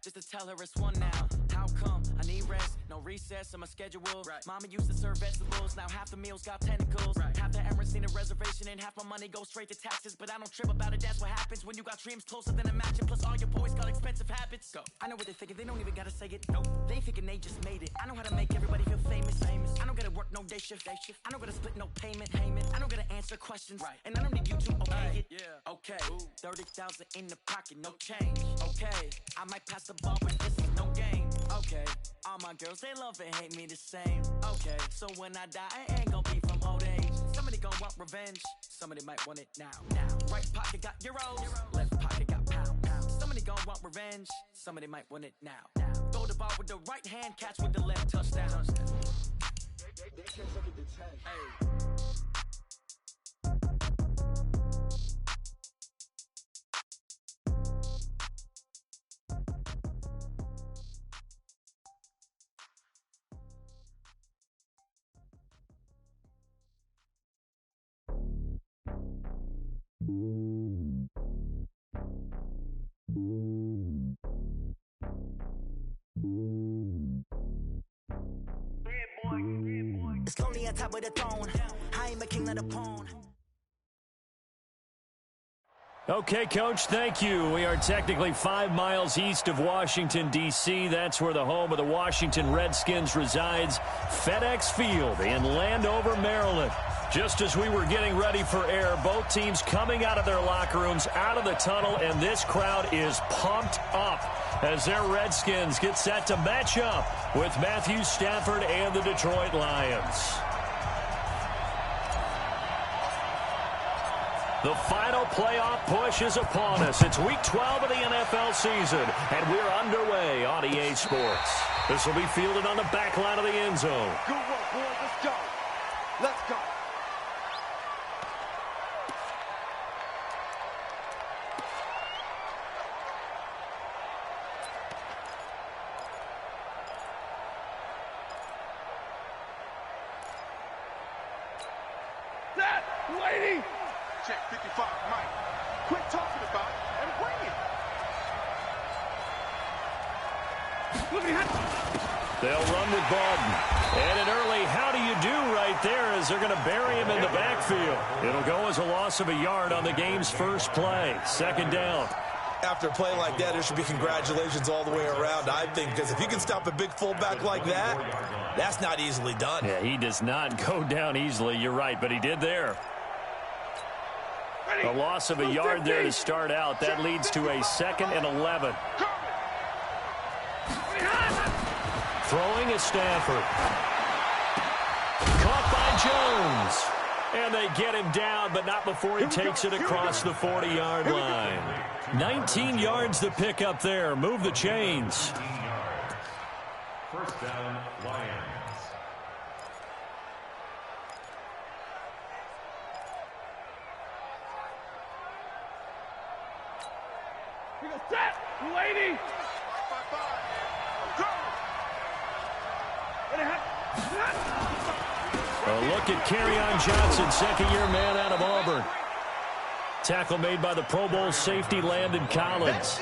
just to tell her it's one now. How come? I need rest, no recess on my schedule. Right. Mama used to serve vegetables, now half the meals got tentacles. Right. Half the errands need a reservation and half my money goes straight to taxes. But I don't trip about it, that's what happens when you got dreams closer than a mansion. Plus all your boys got expensive habits. Go. I know what they thinking, they don't even gotta say it. Nope. They thinking they just made it. I know how to make everybody feel famous. I don't gotta work no day shift. I don't gotta split no payment. I don't gotta answer questions. Right. And I don't need you to okay it. Yeah. Okay. 30,000 in the pocket, no change. Okay. I might pass the ball, but this is no game. Okay. All my girls, they love and hate me the same. Okay. So when I die, I ain't gonna be from old age. Somebody gonna want revenge. Somebody might want it now. Right pocket got euros. Left pocket got pound. Somebody gonna want revenge. Somebody might want it now. Throw the ball with the right hand, catch with the left, touchdown. They can't take it to 10. Hey. It's lonely on top of the throne. I am a king of the pawn. Okay, Coach, thank you. We are technically 5 miles east of Washington, D.C. That's where the home of the Washington Redskins resides, FedEx Field in Landover, Maryland. Just as we were getting ready for air, both teams coming out of their locker rooms, out of the tunnel, and this crowd is pumped up as their Redskins get set to match up with Matthew Stafford and the Detroit Lions. The final playoff push is upon us. It's Week 12 of the NFL season, and we're underway on EA Sports. This will be fielded on the back line of the end zone. Good work, boys. Let's go. Let's go. That lady! Check 55, Mike. Quit talking about it and bring it. Look at that. They'll run with Baldwin. And an early how do you do right there as they're going to bury him in the backfield. It'll go as a loss of a yard on the game's first play. Second down. After a play like that, there should be congratulations all the way around, I think, because if you can stop a big fullback like that, that's not easily done. Yeah, he does not go down easily. You're right, but he did there. A loss of a yard there to start out. That leads to a 2nd and 11. Throwing is Stafford. Caught by Jones. And they get him down, but not before he takes it across the 40-yard line. 19 yards to pick up there. Move the chains. First down, Lions. Here goes that lady. A look at Kerryon Johnson, second-year man out of Auburn. Tackle made by the Pro Bowl safety Landon Collins.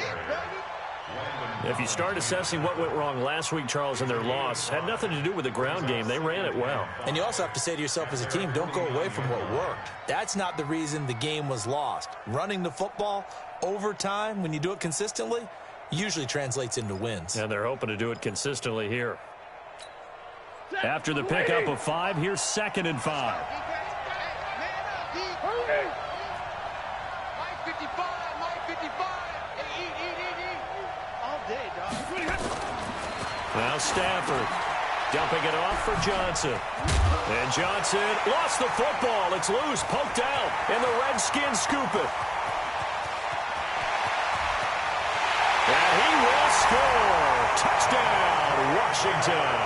If you start assessing what went wrong last week, Charles, in their loss, had nothing to do with the ground game. They ran it well. And you also have to say to yourself as a team, don't go away from what worked. That's not the reason the game was lost. Running the football over time, when you do it consistently, usually translates into wins. And they're hoping to do it consistently here. After the pickup of 5, here's 2nd and 5. Now Stafford dumping it off for Johnson. And Johnson lost the football. It's loose, poked out, and the Redskins scoop it. And he will score. Touchdown, Washington.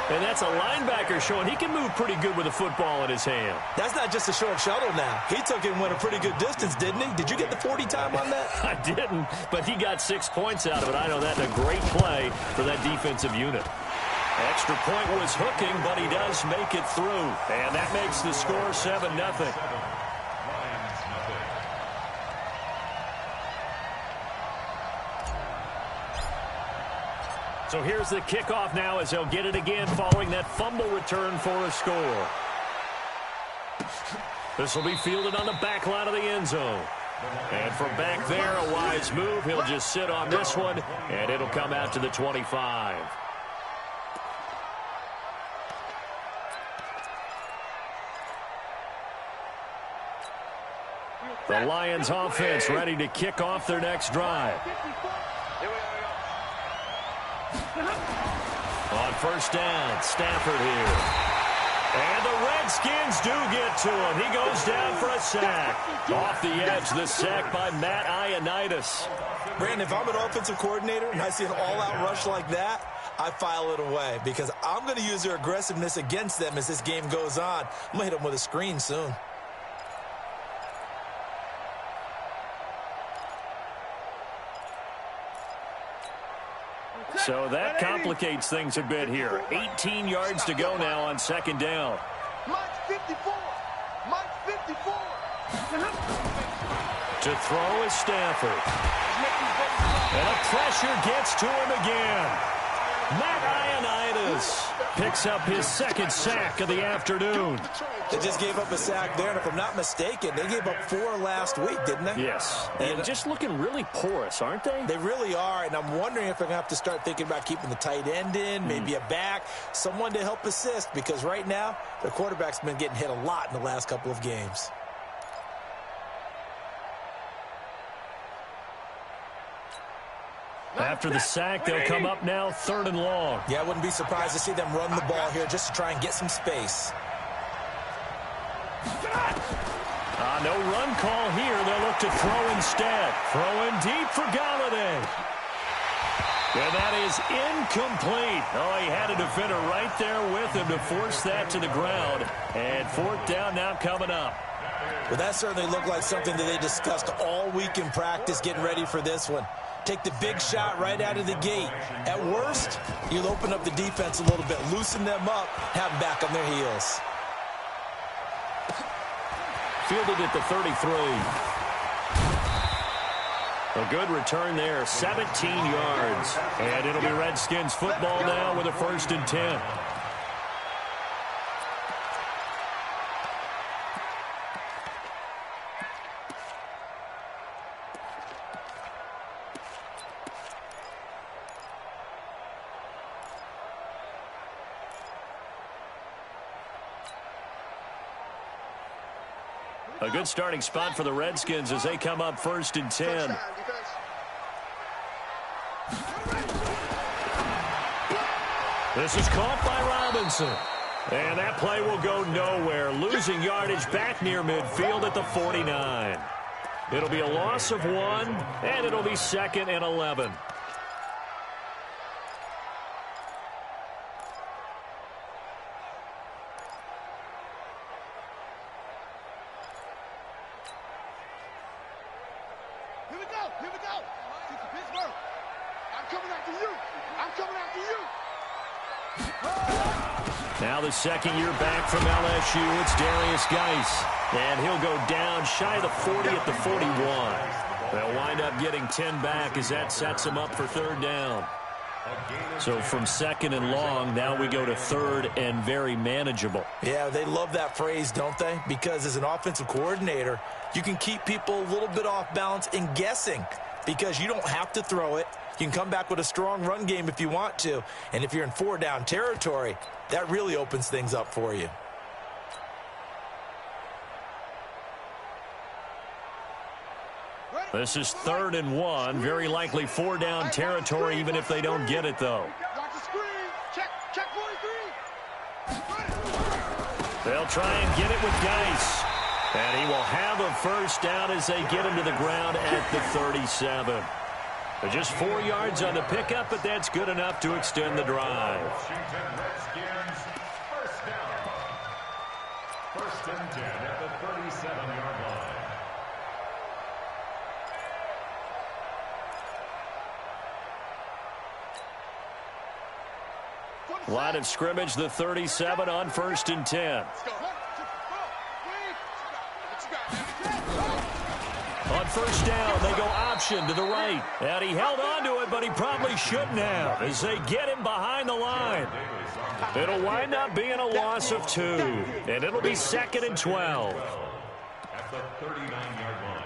And that's a linebacker showing he can move pretty good with a football in his hand. That's not just a short shuttle now. He took it and went a pretty good distance, didn't he? Did you get the 40 time on that? I didn't, but he got 6 points out of it. I know that's a great play for that defensive unit. Extra point was hooking, but he does make it through. And that makes the score 7-0. So here's the kickoff now as they'll get it again following that fumble return for a score. This will be fielded on the back line of the end zone. And from back there, a wise move. He'll just sit on this one, and it'll come out to the 25. The Lions offense ready to kick off their next drive. On first down, Stafford here. And the Redskins do get to him. He goes down for a sack. Off the edge, the sack by Matt Ioannidis. Brandon, if I'm an offensive coordinator and I see an all-out rush like that, I file it away because I'm going to use their aggressiveness against them as this game goes on. I'm going to hit them with a screen soon. So that complicates things a bit here. 18 yards to go now on second down. Mike 54. Mike 54. To throw is Stafford. And the pressure gets to him again. Matt Ioannidis picks up his second sack of the afternoon. They just gave up a sack there, and if I'm not mistaken, they gave up 4 last week, didn't they? Yes. And just looking really porous, aren't they? They really are, and I'm wondering if they're going to have to start thinking about keeping the tight end in, maybe a back, someone to help assist, because right now, their quarterback's been getting hit a lot in the last couple of games. After the sack, they'll come up now 3rd and long. Yeah, I wouldn't be surprised to see them run the ball here just to try and get some space. No run call here. They'll look to throw instead. Throwing deep for Galladay. And that is incomplete. Oh, he had a defender right there with him to force that to the ground. And 4th down now coming up. Well, that certainly looked like something that they discussed all week in practice getting ready for this one. Take the big shot right out of the gate. At worst, you'll open up the defense a little bit, loosen them up, have them back on their heels. Fielded at the 33. A good return there, 17 yards. And it'll be Redskins football now with a 1st and 10. A good starting spot for the Redskins as they come up 1st and 10. This is caught by Robinson. And that play will go nowhere. Losing yardage back near midfield at the 49. It'll be a loss of 1, and it'll be 2nd and 11. Now the 2nd year back from LSU, it's Darius Geis. And he'll go down shy of the 40 at the 41. They'll wind up getting 10 back as that sets him up for 3rd down. So from 2nd and long, now we go to 3rd and very manageable. Yeah, they love that phrase, don't they? Because as an offensive coordinator, you can keep people a little bit off balance and guessing because you don't have to throw it. You can come back with a strong run game if you want to. And if you're in 4-down territory, that really opens things up for you. This is 3rd and 1. Very likely 4-down territory, even if they don't get it, though. They'll try and get it with Geis. And he will have a 1st down as they get him to the ground at the 37. Just 4 yards on the pickup, but that's good enough to extend the drive. Redskins, 1st down. 1st and 10 at the 37-yard line. Line of scrimmage, the 37 on 1st and 10. On first down. They go option to the right. And he held on to it, but he probably shouldn't have as they get him behind the line. It'll wind up being a loss of 2. And it'll be 2nd and 12. At the 39-yard line.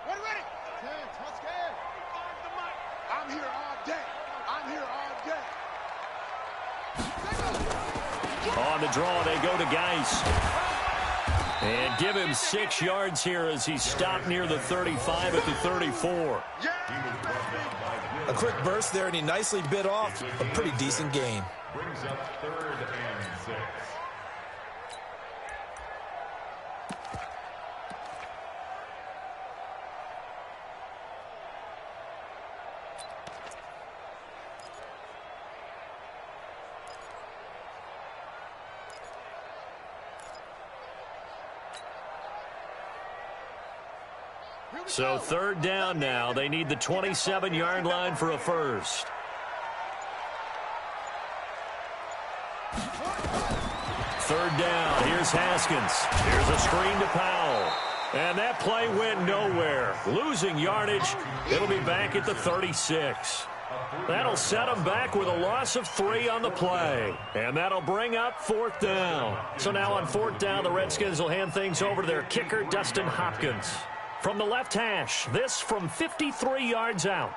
Ready? I'm here all day. I'm here all day. On the draw, they go to Geis. And give him 6 yards here as he's stopped near the 35 at the 34. A quick burst there, and he nicely bit off a pretty decent gain. Brings up 3rd and 6. So 3rd down now. They need the 27-yard line for a first. Third down. Here's Haskins. Here's a screen to Powell. And that play went nowhere. Losing yardage. It'll be back at the 36. That'll set them back with a loss of 3 on the play. And that'll bring up 4th down. So now on 4th down, the Redskins will hand things over to their kicker, Dustin Hopkins. From the left hash, this from 53 yards out.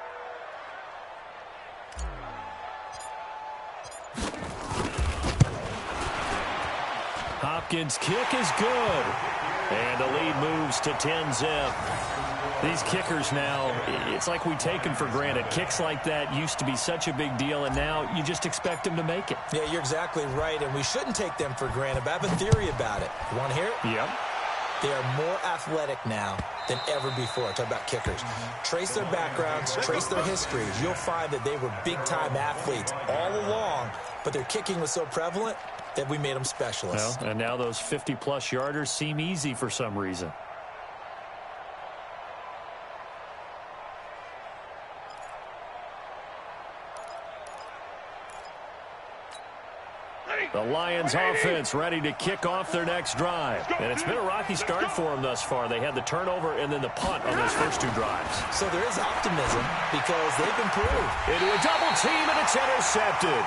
Hopkins' kick is good. And the lead moves to 10-zip. These kickers now, it's like we take them for granted. Kicks like that used to be such a big deal, and now you just expect them to make it. Yeah, you're exactly right, and we shouldn't take them for granted, but I have a theory about it. You want to hear it? Yep. They are more athletic now than ever before. Talk about kickers. Trace their backgrounds, trace their histories. You'll find that they were big-time athletes all along, but their kicking was so prevalent that we made them specialists. Well, and now those 50-plus yarders seem easy for some reason. The Lions offense ready to kick off their next drive. And it's been a rocky start for them thus far. They had the turnover and then the punt on those first 2 drives. So there is optimism because they've improved. Into a double team, and it's intercepted.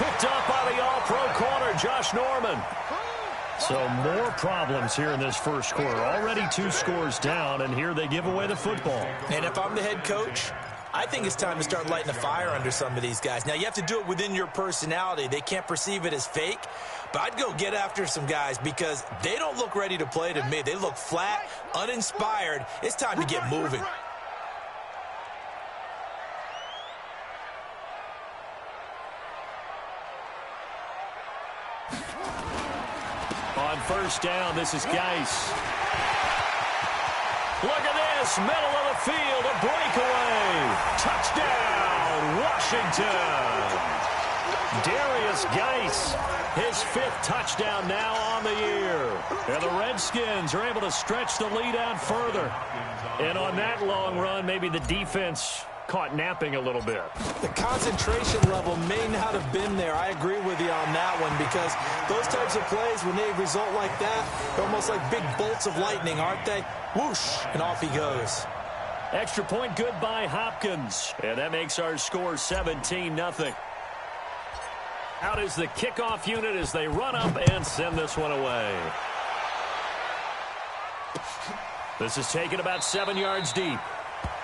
Picked up by the all-pro corner, Josh Norman. So more problems here in this first quarter. Already 2 scores down, and here they give away the football. And if I'm the head coach, I think it's time to start lighting a fire under some of these guys. Now, you have to do it within your personality. They can't perceive it as fake, but I'd go get after some guys because they don't look ready to play to me. They look flat, uninspired. It's time to get moving. On first down, this is Geis. Look at this, middle of the field, a breakaway. Touchdown, Washington. Darius Geis, his 5th touchdown now on the year. And the Redskins are able to stretch the lead out further. And on that long run, maybe the defense caught napping a little bit. The concentration level may not have been there. I agree with you on that one because those types of plays, when they result like that, they're almost like big bolts of lightning, aren't they? Whoosh, and off he goes. Extra point good by Hopkins. And that makes our score 17-0. Out is the kickoff unit as they run up and send this one away. This is taken about 7 yards deep.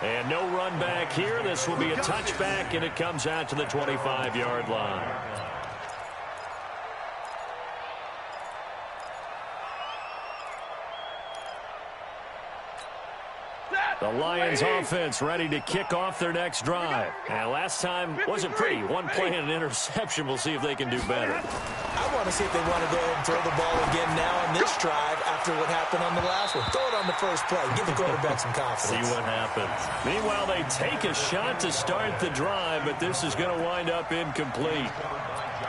And no run back here. This will be a touchback, and it comes out to the 25-yard line. The Lions offense ready to kick off their next drive. And last time wasn't pretty. 1 play and an interception. We'll see if they can do better. I want to see if they want to go ahead and throw the ball again now on this drive after what happened on the last one. Throw it on the first play. Give the quarterback some confidence. See what happens. Meanwhile, they take a shot to start the drive, but this is going to wind up incomplete.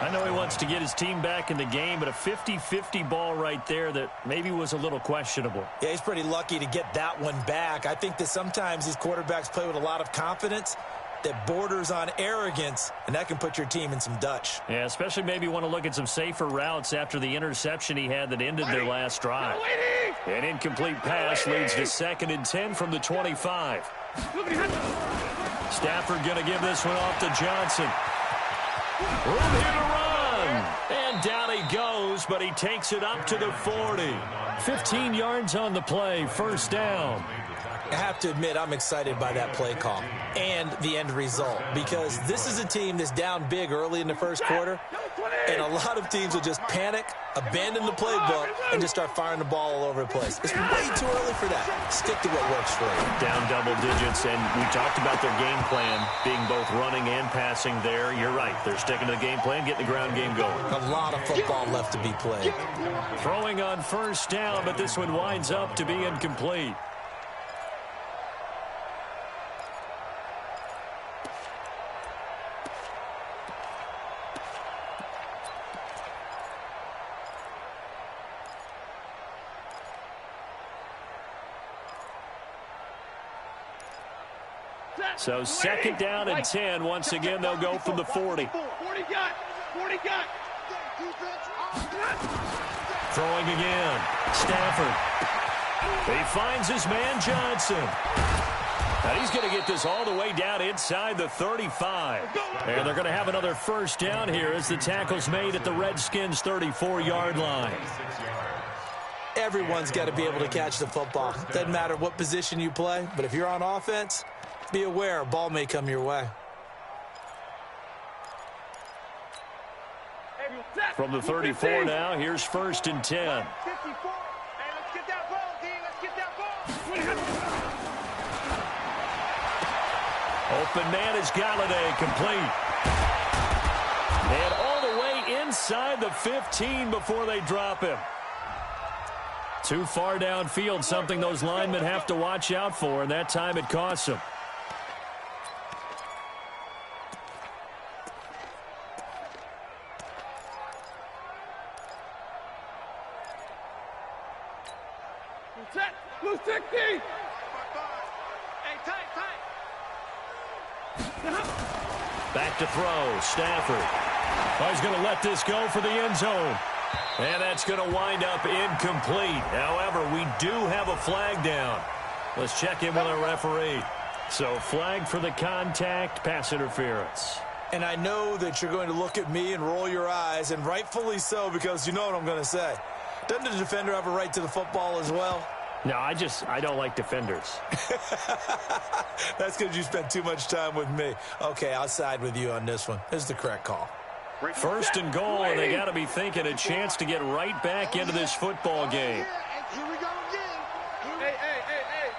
I know he wants to get his team back in the game, but a 50-50 ball right there that maybe was a little questionable. Yeah, he's pretty lucky to get that one back. I think that sometimes these quarterbacks play with a lot of confidence, that borders on arrogance, and that can put your team in some Dutch. Yeah, especially maybe want to look at some safer routes after the interception he had that ended their last drive. An incomplete pass leads to 2nd and 10 from the 25. Stafford going to give this one off to Johnson. Room here to run. And down he goes, but he takes it up to the 40. 15 yards on the play, 1st down. I have to admit, I'm excited by that play call and the end result, because this is a team that's down big early in the 1st quarter, and a lot of teams will just panic, abandon the playbook, and just start firing the ball all over the place. It's way too early for that. Stick to what works for you. Down double digits, and we talked about their game plan being both running and passing there. You're right. They're sticking to the game plan, getting the ground game going. A lot of football left to be played. Throwing on 1st down, but this one winds up to be incomplete. So 2nd down and 10. Once again, they'll go from the 40. 40 got. Throwing again. Stafford. He finds his man Johnson. And he's going to get this all the way down inside the 35. And they're going to have another 1st down here as the tackle's made at the Redskins' 34-yard line. Everyone's got to be able to catch the football. Doesn't matter what position you play, but if you're on offense, be aware a ball may come your way. From the 34 now, here's 1st and 10. 54. Hey, let's get that ball, D. Let's get that ball. Open man is Galladay, complete. And all the way inside the 15 before they drop him. Too far downfield, something those linemen have to watch out for, and that time it costs them. Blue 60. Hey, tight. Back to throw, Stafford. Oh, he's going to let this go for the end zone. And that's going to wind up incomplete. However, we do have a flag down. Let's check in with our referee. So, flag for the contact, pass interference. And I know that you're going to look at me and roll your eyes, and rightfully so, because you know what I'm going to say. Doesn't the defender have a right to the football as well? No, I don't like defenders. That's because you spent too much time with me. Okay, I'll side with you on this one. This is the correct call. 1st and goal, and they got to be thinking a chance to get right back into this football game. Here we go again. Hey.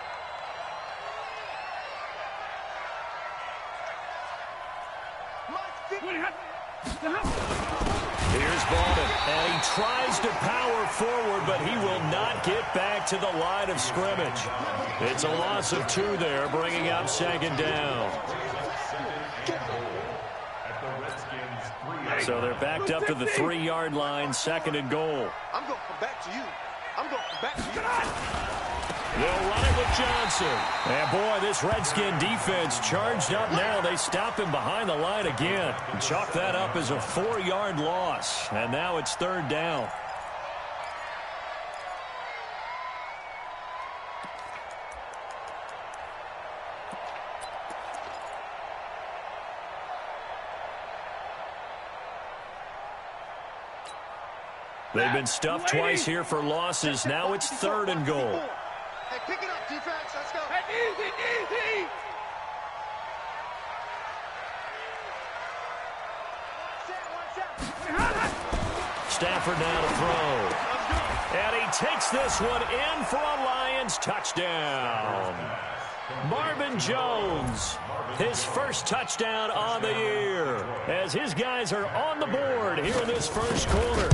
Here's Baldwin, and he tries to power forward, but he will not get back to the line of scrimmage. It's a loss of 2 there, bringing up 2nd down. So they're backed up to the 3-yard line, 2nd and goal. I'm going to come back to you. They'll run it with Johnson. And boy, this Redskin defense charged up now. They stop him behind the line again. And chalk that up as a 4-yard loss. And now it's 3rd down. They've been stuffed twice here for losses. Now it's 3rd and goal. Hey, pick it up, defense. Let's go. Hey, easy. Stafford now to throw. And he takes this one in for a Lions touchdown. Marvin Jones, his first touchdown on the year, as his guys are on the board here in this 1st quarter.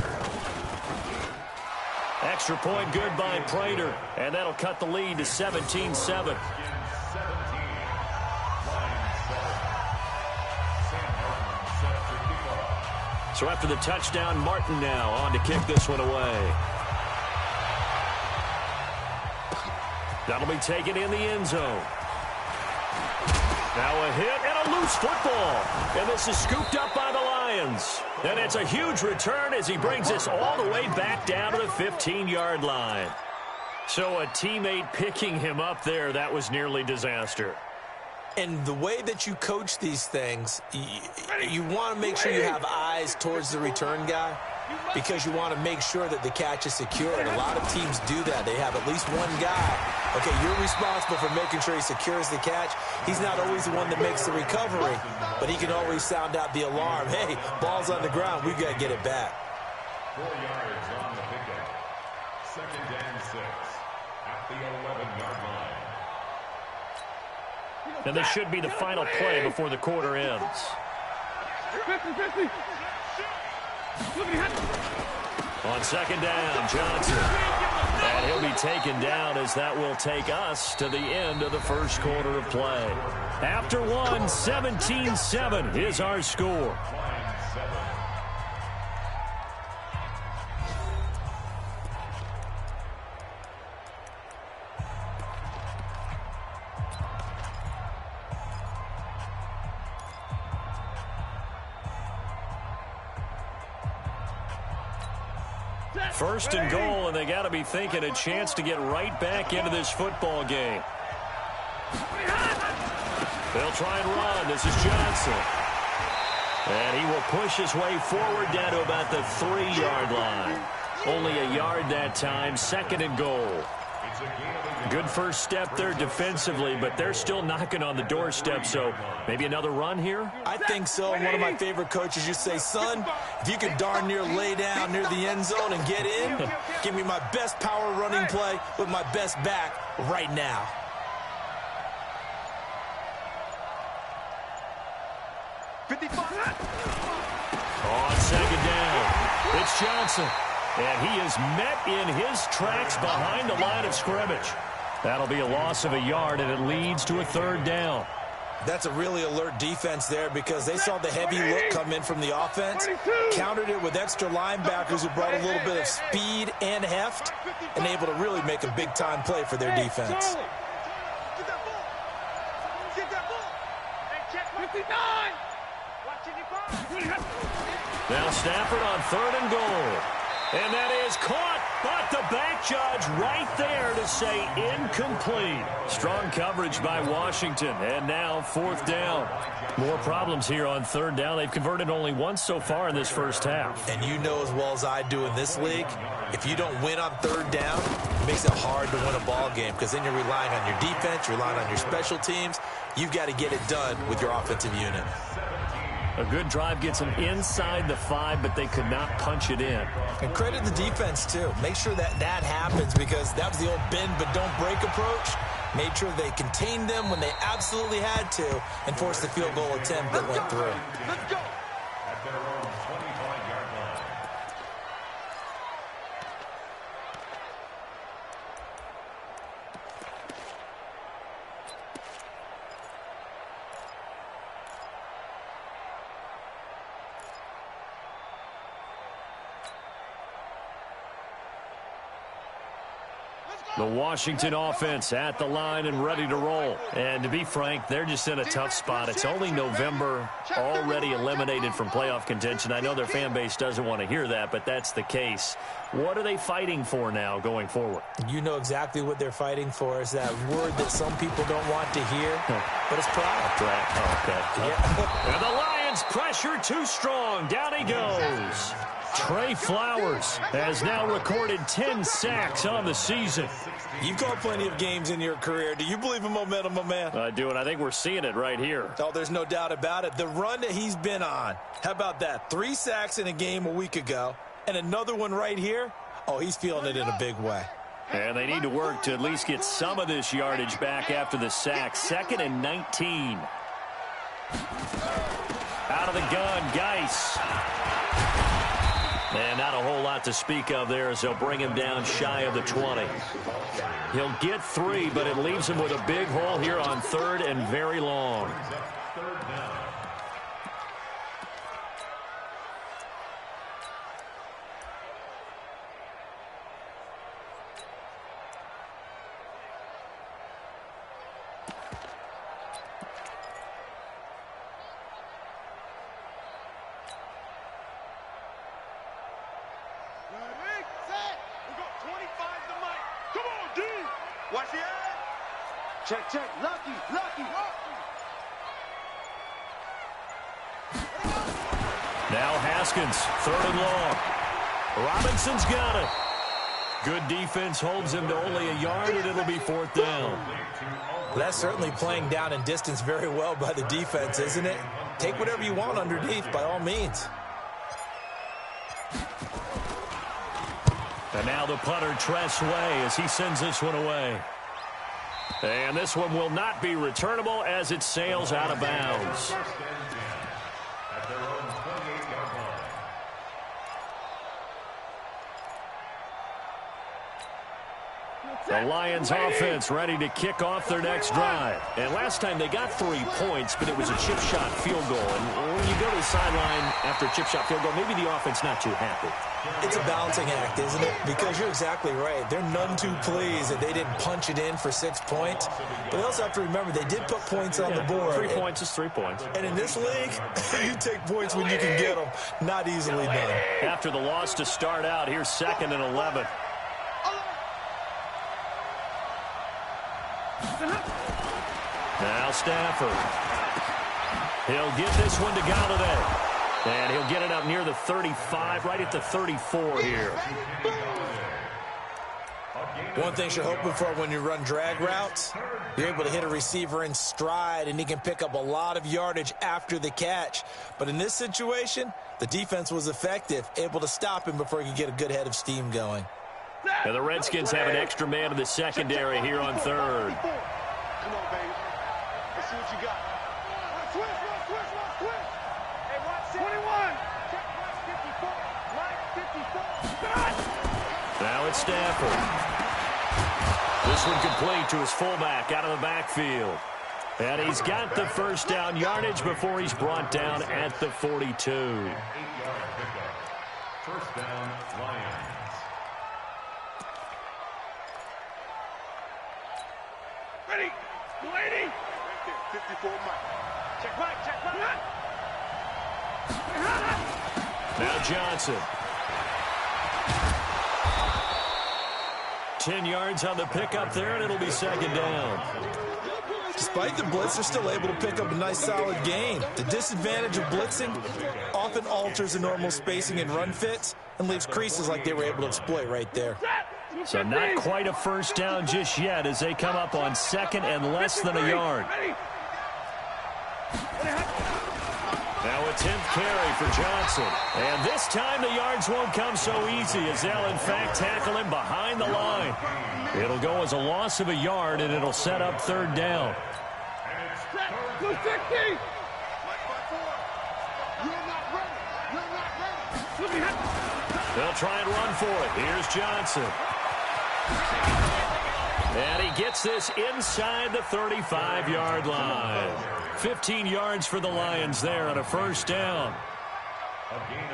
Extra point good by Prater, and that'll cut the lead to 17-7. So after the touchdown, Martin now on to kick this one away. That'll be taken in the end zone. Now a hit and a loose football. And this is scooped up by the Lions. And it's a huge return as he brings us all the way back down to the 15-yard line. So a teammate picking him up there, that was nearly disaster. And the way that you coach these things, you want to make sure you have eyes towards the return guy because you want to make sure that the catch is secure. And a lot of teams do that. They have at least one guy. Okay, you're responsible for making sure he secures the catch. He's not always the one that makes the recovery, but he can always sound out the alarm. Hey, ball's on the ground. We've got to get it back. 4 yards on the pickup. 2nd and 6 at the 11-yard line. And this should be the final play before the quarter ends. On 2nd down, Johnson. And he'll be taken down as that will take us to the end of the first quarter of play. After one, 17-7 is our score. First and goal, and they got to be thinking a chance to get right back into this football game. They'll try and run. This is Johnson. And he will push his way forward down to about the 3-yard line. Only a yard that time, 2nd and goal. Good first step there defensively, but they're still knocking on the doorstep, so maybe another run here? I think so. One of my favorite coaches used to say, son, if you can darn near lay down near the end zone and get in, give me my best power running play with my best back right now. On 2nd down, it's Johnson. And he is met in his tracks behind the line of scrimmage. That'll be a loss of a yard, and it leads to a 3rd down. That's a really alert defense there because they saw the heavy look come in from the offense, countered it with extra linebackers who brought a little bit of speed and heft, and able to really make a big-time play for their defense. Now Stafford on 3rd and goal. And that is caught, but the back judge right there to say incomplete. Strong coverage by Washington, and now 4th down. More problems here on 3rd down. They've converted only once so far in this first half. And you know as well as I do in this league, if you don't win on 3rd down, it makes it hard to win a ball game because then you're relying on your defense, you're relying on your special teams. You've got to get it done with your offensive unit. A good drive gets them inside the 5, but they could not punch it in. And credit the defense, too. Make sure that that happens because that was the old bend but don't break approach. Made sure they contained them when they absolutely had to and forced the field goal attempt that went through. Let's go. At their own 25-yard line. The Washington offense at the line and ready to roll. And to be frank, they're just in a tough spot. It's only November, already eliminated from playoff contention. I know their fan base doesn't want to hear that, but that's the case. What are they fighting for now going forward? You know exactly what they're fighting for. Is that word that some people don't want to hear, but it's pride. Oh, okay. Yeah. And the Lions pressure too strong. Down he goes. Trey Flowers has now recorded 10 sacks on the season. You've called plenty of games in your career. Do you believe in momentum, my man? I do, and I think we're seeing it right here. Oh, there's no doubt about it. The run that he's been on. How about that? 3 sacks in a game a week ago, and another one right here. Oh, he's feeling it in a big way. And they need to work to at least get some of this yardage back after the sack. 2nd and 19. Out of the gun, Geis. And not a whole lot to speak of there as they'll bring him down shy of the 20. He'll get 3, but it leaves him with a big hole here on 3rd and very long. Watch the eye. Check, check. Lucky. Now Haskins, 3rd and long. Robinson's got it. Good defense holds him to only a yard, and it'll be 4th down. That's certainly playing down in distance very well by the defense, isn't it? Take whatever you want underneath, by all means. And now the punter, Tress Way, as he sends this one away. And this one will not be returnable as it sails out of bounds. At their own 28-yard line. The Lions offense ready to kick off their next drive. And last time they got 3 points, but it was a chip shot field goal. And when you go to the sideline after a chip shot field goal, maybe the offense not too happy. It's a balancing act, isn't it? Because you're exactly right. They're none too pleased that they didn't punch it in for 6 points. But they also have to remember they did put points on the board. 3 points is 3 points. And in this league, you take points when you can get them. Not easily done. After the loss to start out, here's 2nd and 11. Now Stafford. He'll get this one to Galladay. And he'll get it up near the 35, right at the 34 here. One thing you're hoping for when you run drag routes, you're able to hit a receiver in stride, and he can pick up a lot of yardage after the catch. But in this situation, the defense was effective, able to stop him before he could get a good head of steam going. And the Redskins have an extra man in the secondary here on 3rd. Come on, baby. Let's see what you got. Switch. Hey, watch 21. Check line 54. Now it's Stafford. This one complete to his fullback out of the backfield. And he's got the 1st down yardage before he's brought down at the 42. 8-yard pickup. 1st down, Lions. Ready. 54 Mike. Check right. Now Johnson. 10 yards on the pickup there, and it'll be 2nd down. Despite the blitz, they're still able to pick up a nice solid gain. The disadvantage of blitzing often alters the normal spacing and run fits and leaves creases like they were able to exploit right there. So not quite a 1st down just yet as they come up on 2nd and less than a yard. Now a 10th carry for Johnson. And this time the yards won't come so easy as they'll in fact tackle him behind the line. It'll go as a loss of a yard, and it'll set up 3rd down. They'll try and run for it. Here's Johnson. And he gets this inside the 35-yard line. 15 yards for the Lions there on a 1st down.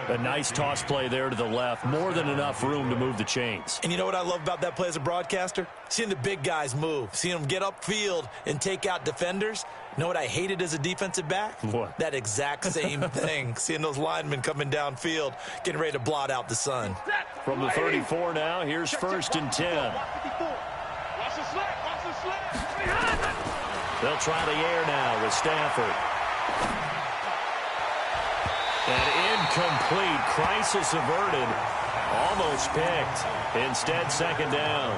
A nice toss play there to the left. More than enough room to move the chains. And you know what I love about that play as a broadcaster? Seeing the big guys move. Seeing them get upfield and take out defenders. You know what I hated as a defensive back? What? That exact same thing. Seeing those linemen coming downfield, getting ready to blot out the sun. From the 34 now, here's 1st and 10. They'll try the air now with Stafford. And incomplete. Crisis averted. Almost picked. Instead, 2nd down.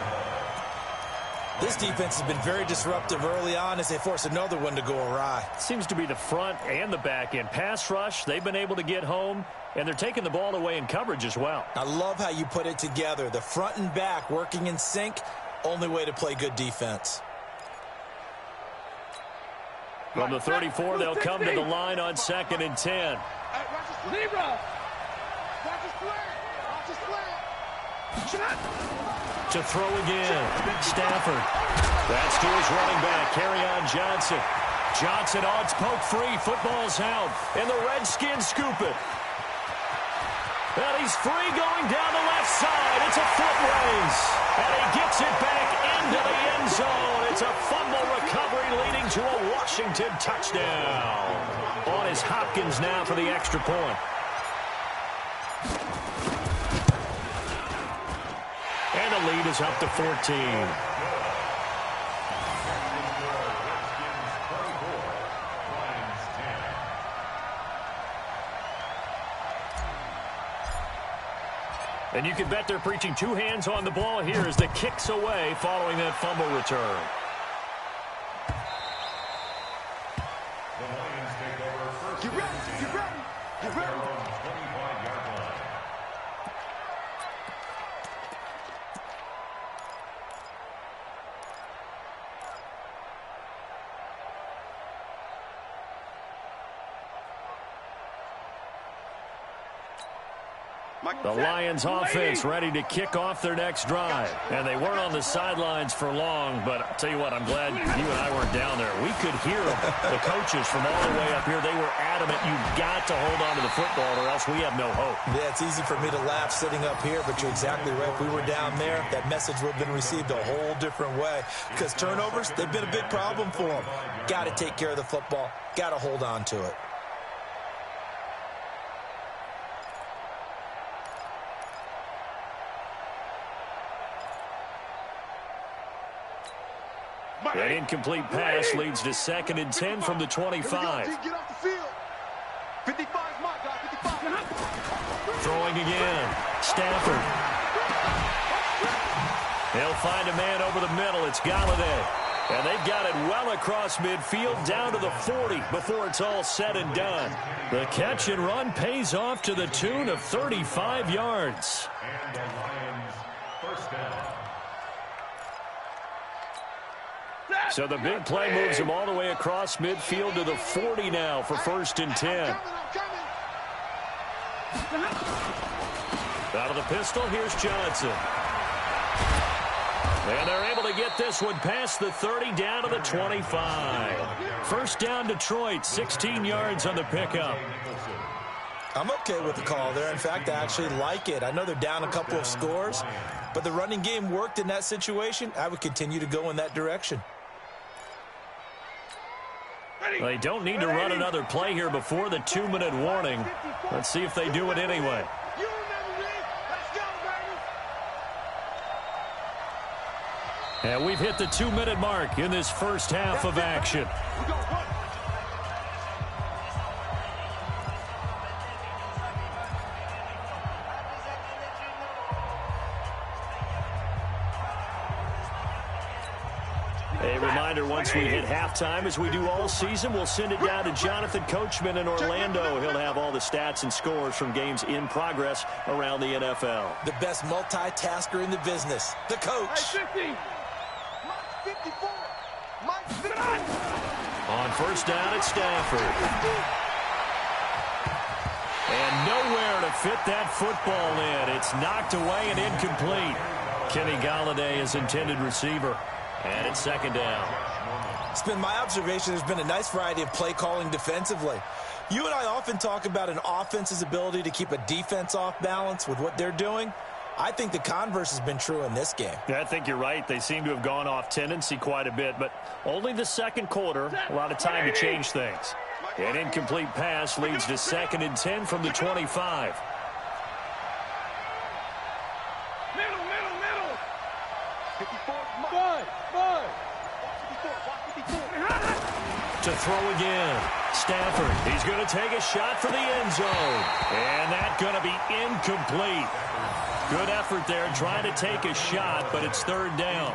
This defense has been very disruptive early on as they force another one to go awry. Seems to be the front and the back end. Pass rush, they've been able to get home, and they're taking the ball away in coverage as well. I love how you put it together. The front and back working in sync. Only way to play good defense. From the 34, they'll come to the line on 2nd and 10. To throw again. Stafford. That's to his running back, Kerryon Johnson. Johnson odds poke free. Football's out. And the Redskins scoop it. And he's free going down the left side. It's a foot race. And he gets it back into the end zone. It's a fumble recovery leading to a Washington touchdown. On is Hopkins now for the extra point. And the lead is up to 14. And you can bet they're preaching two hands on the ball here as the kick's away following that fumble return. The Lions take over first. Get ready, get ready, get ready. 25-yard line. The Lions offense ready to kick off their next drive. And they weren't on the sidelines for long, but I'll tell you what, I'm glad you and I weren't down there. We could hear them. The coaches from all the way up here, they were adamant, you've got to hold on to the football or else we have no hope. Yeah, it's easy for me to laugh sitting up here, but you're exactly right. If we were down there, that message would have been received a whole different way. Because turnovers, they've been a big problem for them. Got to take care of the football. Got to hold on to it. That incomplete pass leads to 2nd and 10 from the 25. Get off the field. 55 is my guy, 55. Throwing again. Stafford. He'll find a man over the middle. It's Galladay. And they've got it well across midfield down to the 40 before it's all said and done. The catch and run pays off to the tune of 35 yards. And the Lions first down. So the big play moves him all the way across midfield to the 40 now for 1st and 10. Out of the pistol, here's Johnson. And they're able to get this one past the 30 down to the 25. First down Detroit, 16 yards on the pickup. I'm okay with the call there. In fact, I actually like it. I know they're down a couple of scores, but the running game worked in that situation. I would continue to go in that direction. They don't need to run another play here before the 2-minute warning. Let's see if they do it anyway. And we've hit the 2-minute mark in this first half of action. A reminder, once we hit halftime, as we do all season, we'll send it down to Jonathan Coachman in Orlando. He'll have all the stats and scores from games in progress around the NFL. The best multitasker in the business, the coach. Hey, 54. On first down, it's Stafford. And nowhere to fit that football in. It's knocked away and incomplete. Kenny Galladay is intended receiver. And it's 2nd down. It's been my observation there's been a nice variety of play calling defensively. You and I often talk about an offense's ability to keep a defense off balance with what they're doing. I think the converse has been true in this game. Yeah, I think you're right. They seem to have gone off tendency quite a bit, but only the 2nd quarter, a lot of time to change things. An incomplete pass leads to 2nd and 10 from the 25. To throw again. Stafford, he's going to take a shot for the end zone. And that's going to be incomplete. Good effort there trying to take a shot, but it's 3rd down.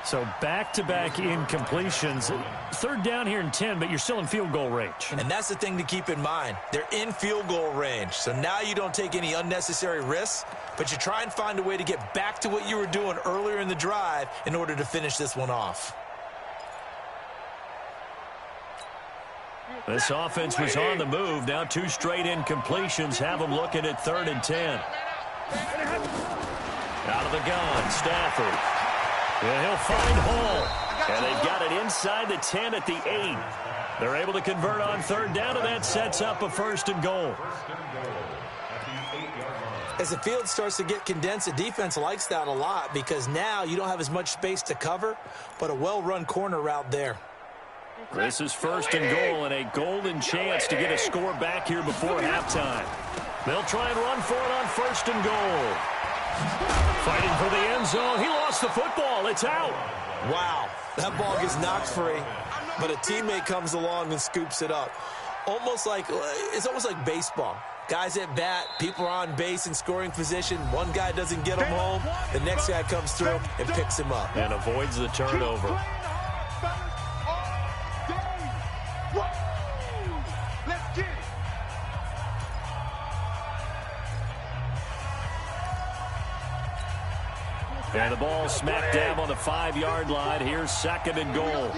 So back-to-back incompletions. 3rd down here in 10, but you're still in field goal range. And that's the thing to keep in mind. They're in field goal range. So now you don't take any unnecessary risks, but you try and find a way to get back to what you were doing earlier in the drive in order to finish this one off. This offense was on the move. Now 2 straight incompletions have them looking at 3rd and 10. Out of the gun, Stafford. And he'll find Hall. And they've got it inside the 10 at the 8. They're able to convert on 3rd down, and that sets up a 1st and goal. As the field starts to get condensed, the defense likes that a lot because now you don't have as much space to cover, but a well-run corner route there. This is 1st and goal and a golden chance to get a score back here before halftime. They'll try and run for it on 1st and goal. Fighting for the end zone. He lost the football. It's out. Wow, that ball gets knocked free, but a teammate comes along and scoops it up. It's almost like baseball. Guys at bat, people are on base in scoring position. One guy doesn't get him home. The next guy comes through and picks him up. And avoids the turnover. Let's get it. And the ball smacked down on the 5-yard line. Here's second and goal.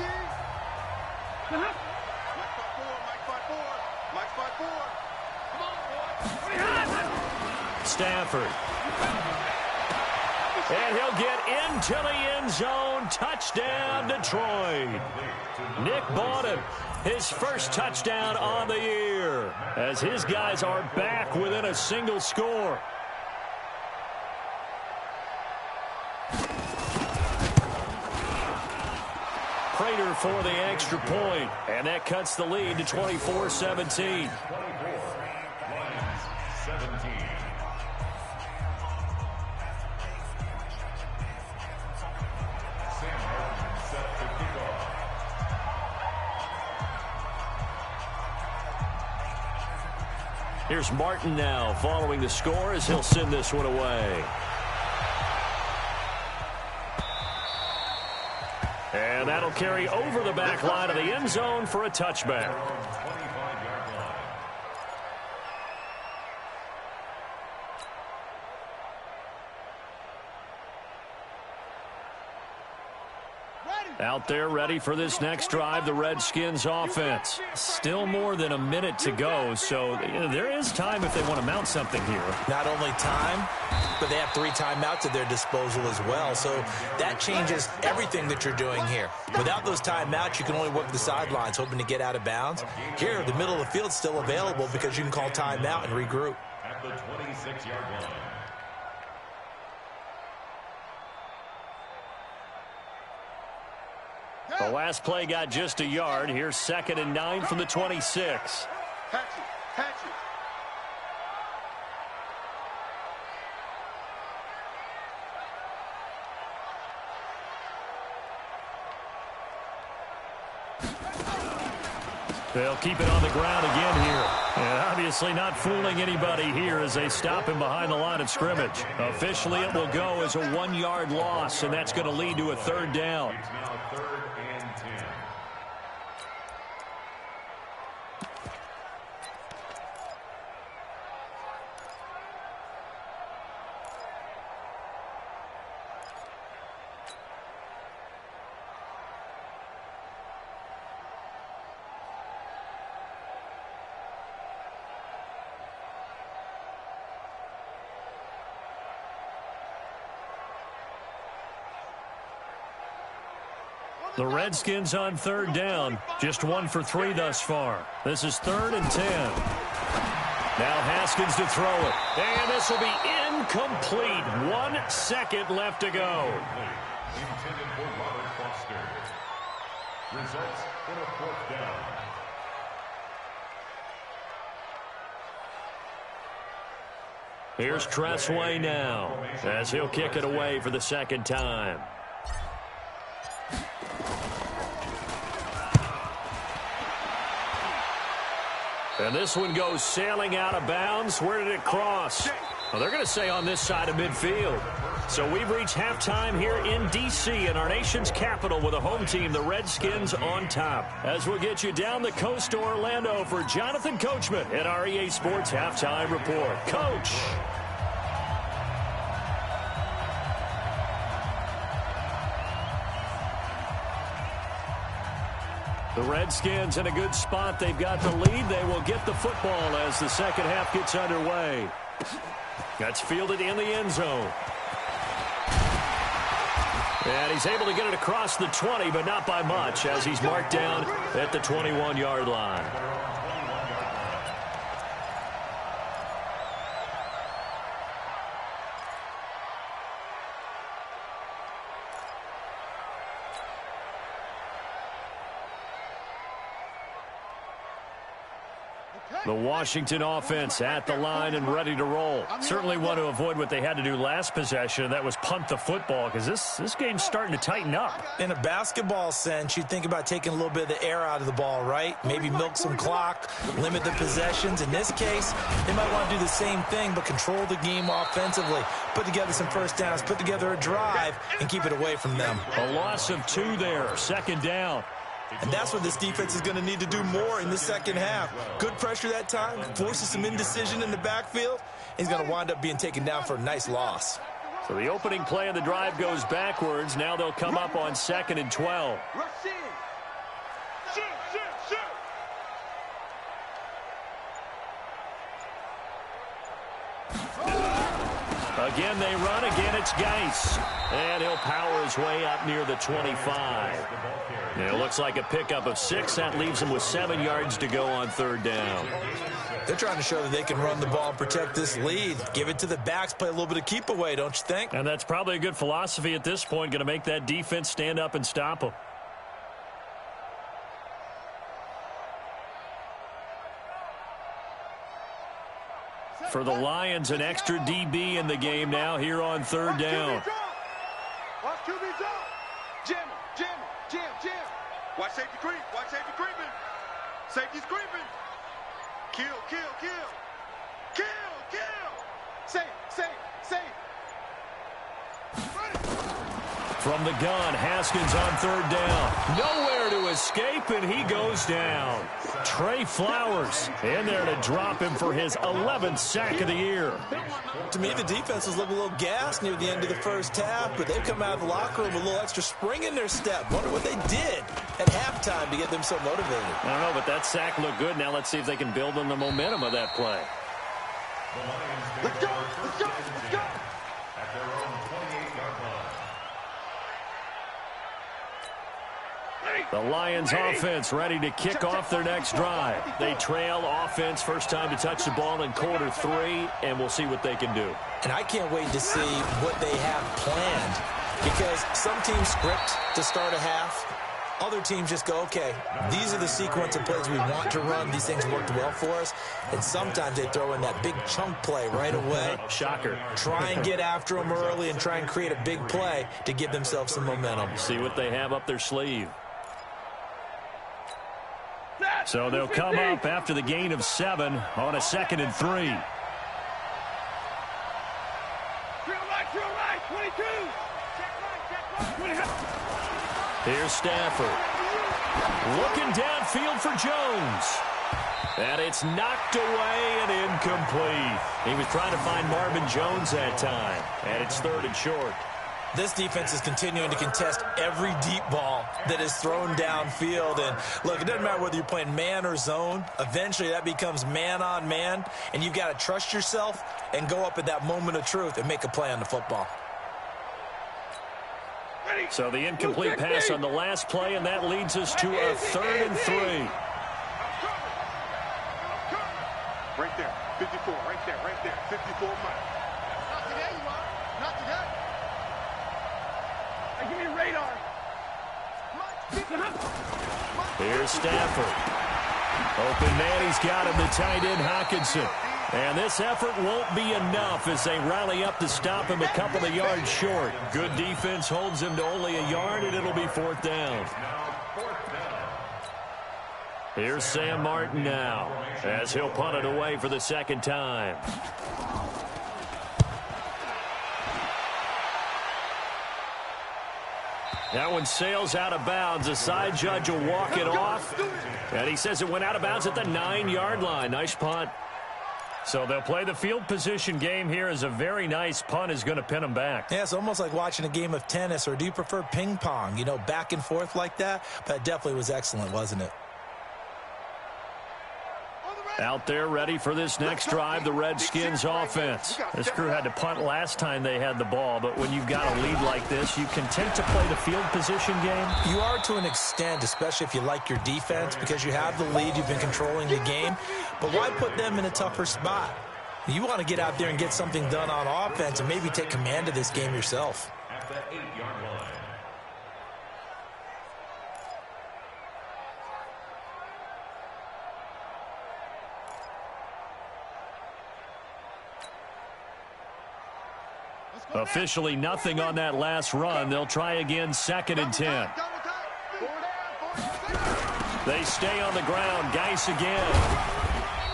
Stafford. And he'll get into the end zone. Touchdown, Detroit. Nick Bawden, his first touchdown on the year, as his guys are back within a single score. Prater for the extra point, and that cuts the lead to 24-17. 17. Here's Martin now following the score as he'll send this one away. And that'll carry over the back line of the end zone for a touchback. Out there ready for this next drive, the Redskins offense. Still more than a minute to go, so there is time if they want to mount something here. Not only time, but they have 3 timeouts at their disposal as well, so that changes everything that you're doing here. Without those timeouts, you can only work the sidelines, hoping to get out of bounds. Here, the middle of the field's still available because you can call timeout and regroup. At the 26-yard line. The last play got just a yard. Here's second and 9 from the 26. Hatch it. They'll keep it on the ground again here. And obviously not fooling anybody here as they stop him behind the line of scrimmage. Officially, it will go as a 1-yard loss, and that's going to lead to a third down. It's now 3rd and 10. The Redskins on third down. Just 1 for 3 thus far. This is 3rd and 10. Now Haskins to throw it. And this will be incomplete. 1 second left to go. Intended for Robert Foster. Results in a 4th down. Here's Tressway now as he'll kick it away for the second time. And this one goes sailing out of bounds. Where did it cross? Well, they're going to say on this side of midfield. So we've reached halftime here in D.C. in our nation's capital with a home team, the Redskins, on top. As we'll get you down the coast to Orlando for Jonathan Coachman at our EA Sports Halftime Report. Coach. The Redskins in a good spot. They've got the lead. They will get the football as the second half gets underway. That's fielded in the end zone. And he's able to get it across the 20, but not by much, as he's marked down at the 21-yard line. The Washington offense at the line and ready to roll. Certainly want to avoid what they had to do last possession. That was punt the football, because this game's starting to tighten up. In a basketball sense, you think about taking a little bit of the air out of the ball, right? Maybe milk some clock, limit the possessions. In this case, they might want to do the same thing, but control the game offensively. Put together some first downs, put together a drive, and keep it away from them. A loss of 2 there, second down. And that's what this defense is going to need to do more in the second half. Good pressure that time, forces some indecision in the backfield. He's going to wind up being taken down for a nice loss. So the opening play of the drive goes backwards. Now they'll come up on 2nd and 12. Again, they run. Again, it's Geis. And he'll power his way up near the 25. It looks like a pickup of 6. That leaves him with 7 yards to go on 3rd down. They're trying to show that they can run the ball and protect this lead. Give it to the backs, play a little bit of keep away, don't you think? And that's probably a good philosophy at this point, going to make that defense stand up and stop them. For the Lions, an extra DB in the game now here on 3rd down. Watch QB drop. Jam him, jam him, jam. Watch safety creep, watch safety creeping. Safety's creeping. Kill. Safe. From the gun, Haskins on 3rd down. Nowhere to escape, and he goes down. Trey Flowers in there to drop him for his 11th sack of the year. To me, the defense was looking a little gassed near the end of the first half, but they've come out of the locker room with a little extra spring in their step. Wonder what they did at halftime to get them so motivated. I don't know, but that sack looked good. Now let's see if they can build on the momentum of that play. Let's go. At their own 28-yard line. The Lions offense ready to kick off their next drive. They trail offense, first time to touch the ball in quarter 3, and we'll see what they can do. And I can't wait to see what they have planned, because some teams script to start a half. Other teams just go, okay, these are the sequence of plays we want to run. These things worked well for us. And sometimes they throw in that big chunk play right away. Shocker. Try and get after them early and try and create a big play to give themselves some momentum. See what they have up their sleeve. So they'll come up after the gain of 7 on a 2nd and 3. Drill right, 22. Here's Stafford. Looking downfield for Jones. And it's knocked away and incomplete. He was trying to find Marvin Jones that time. And it's 3rd and short. This defense is continuing to contest every deep ball that is thrown downfield. And look, it doesn't matter whether you're playing man or zone. Eventually that becomes man on man. And you've got to trust yourself and go up at that moment of truth and make a play on the football. So the incomplete pass on the last play, and that leads us to a 3rd and 3. Right there, 54, right there, 54 miles. Not today, you are. Not today. Hey, give me a radar. Here's Stafford. Open man, he's got him, the tight end Hockenson. And this effort won't be enough as they rally up to stop him a couple of yards short. Good defense holds him to only a yard, and it'll be 4th down. Here's Sam Martin now as he'll punt it away for the 2nd time. That one sails out of bounds. The side judge will walk it off. And he says it went out of bounds at the 9-yard line. Nice punt. So they'll play the field position game here as a very nice punt is going to pin them back. Yeah, it's almost like watching a game of tennis, or do you prefer ping pong? You know, back and forth like that? But it definitely was excellent, wasn't it? Out there ready for this next drive, the Redskins offense. This crew had to punt last time they had the ball, but when you've got a lead like this, you content to play the field position game? You are to an extent, especially if you like your defense, because you have the lead, you've been controlling the game. But why put them in a tougher spot? You want to get out there and get something done on offense and maybe take command of this game yourself. At the 8-yard line. Officially nothing on that last run. They'll try again, 2nd and 10. They stay on the ground. Geis again.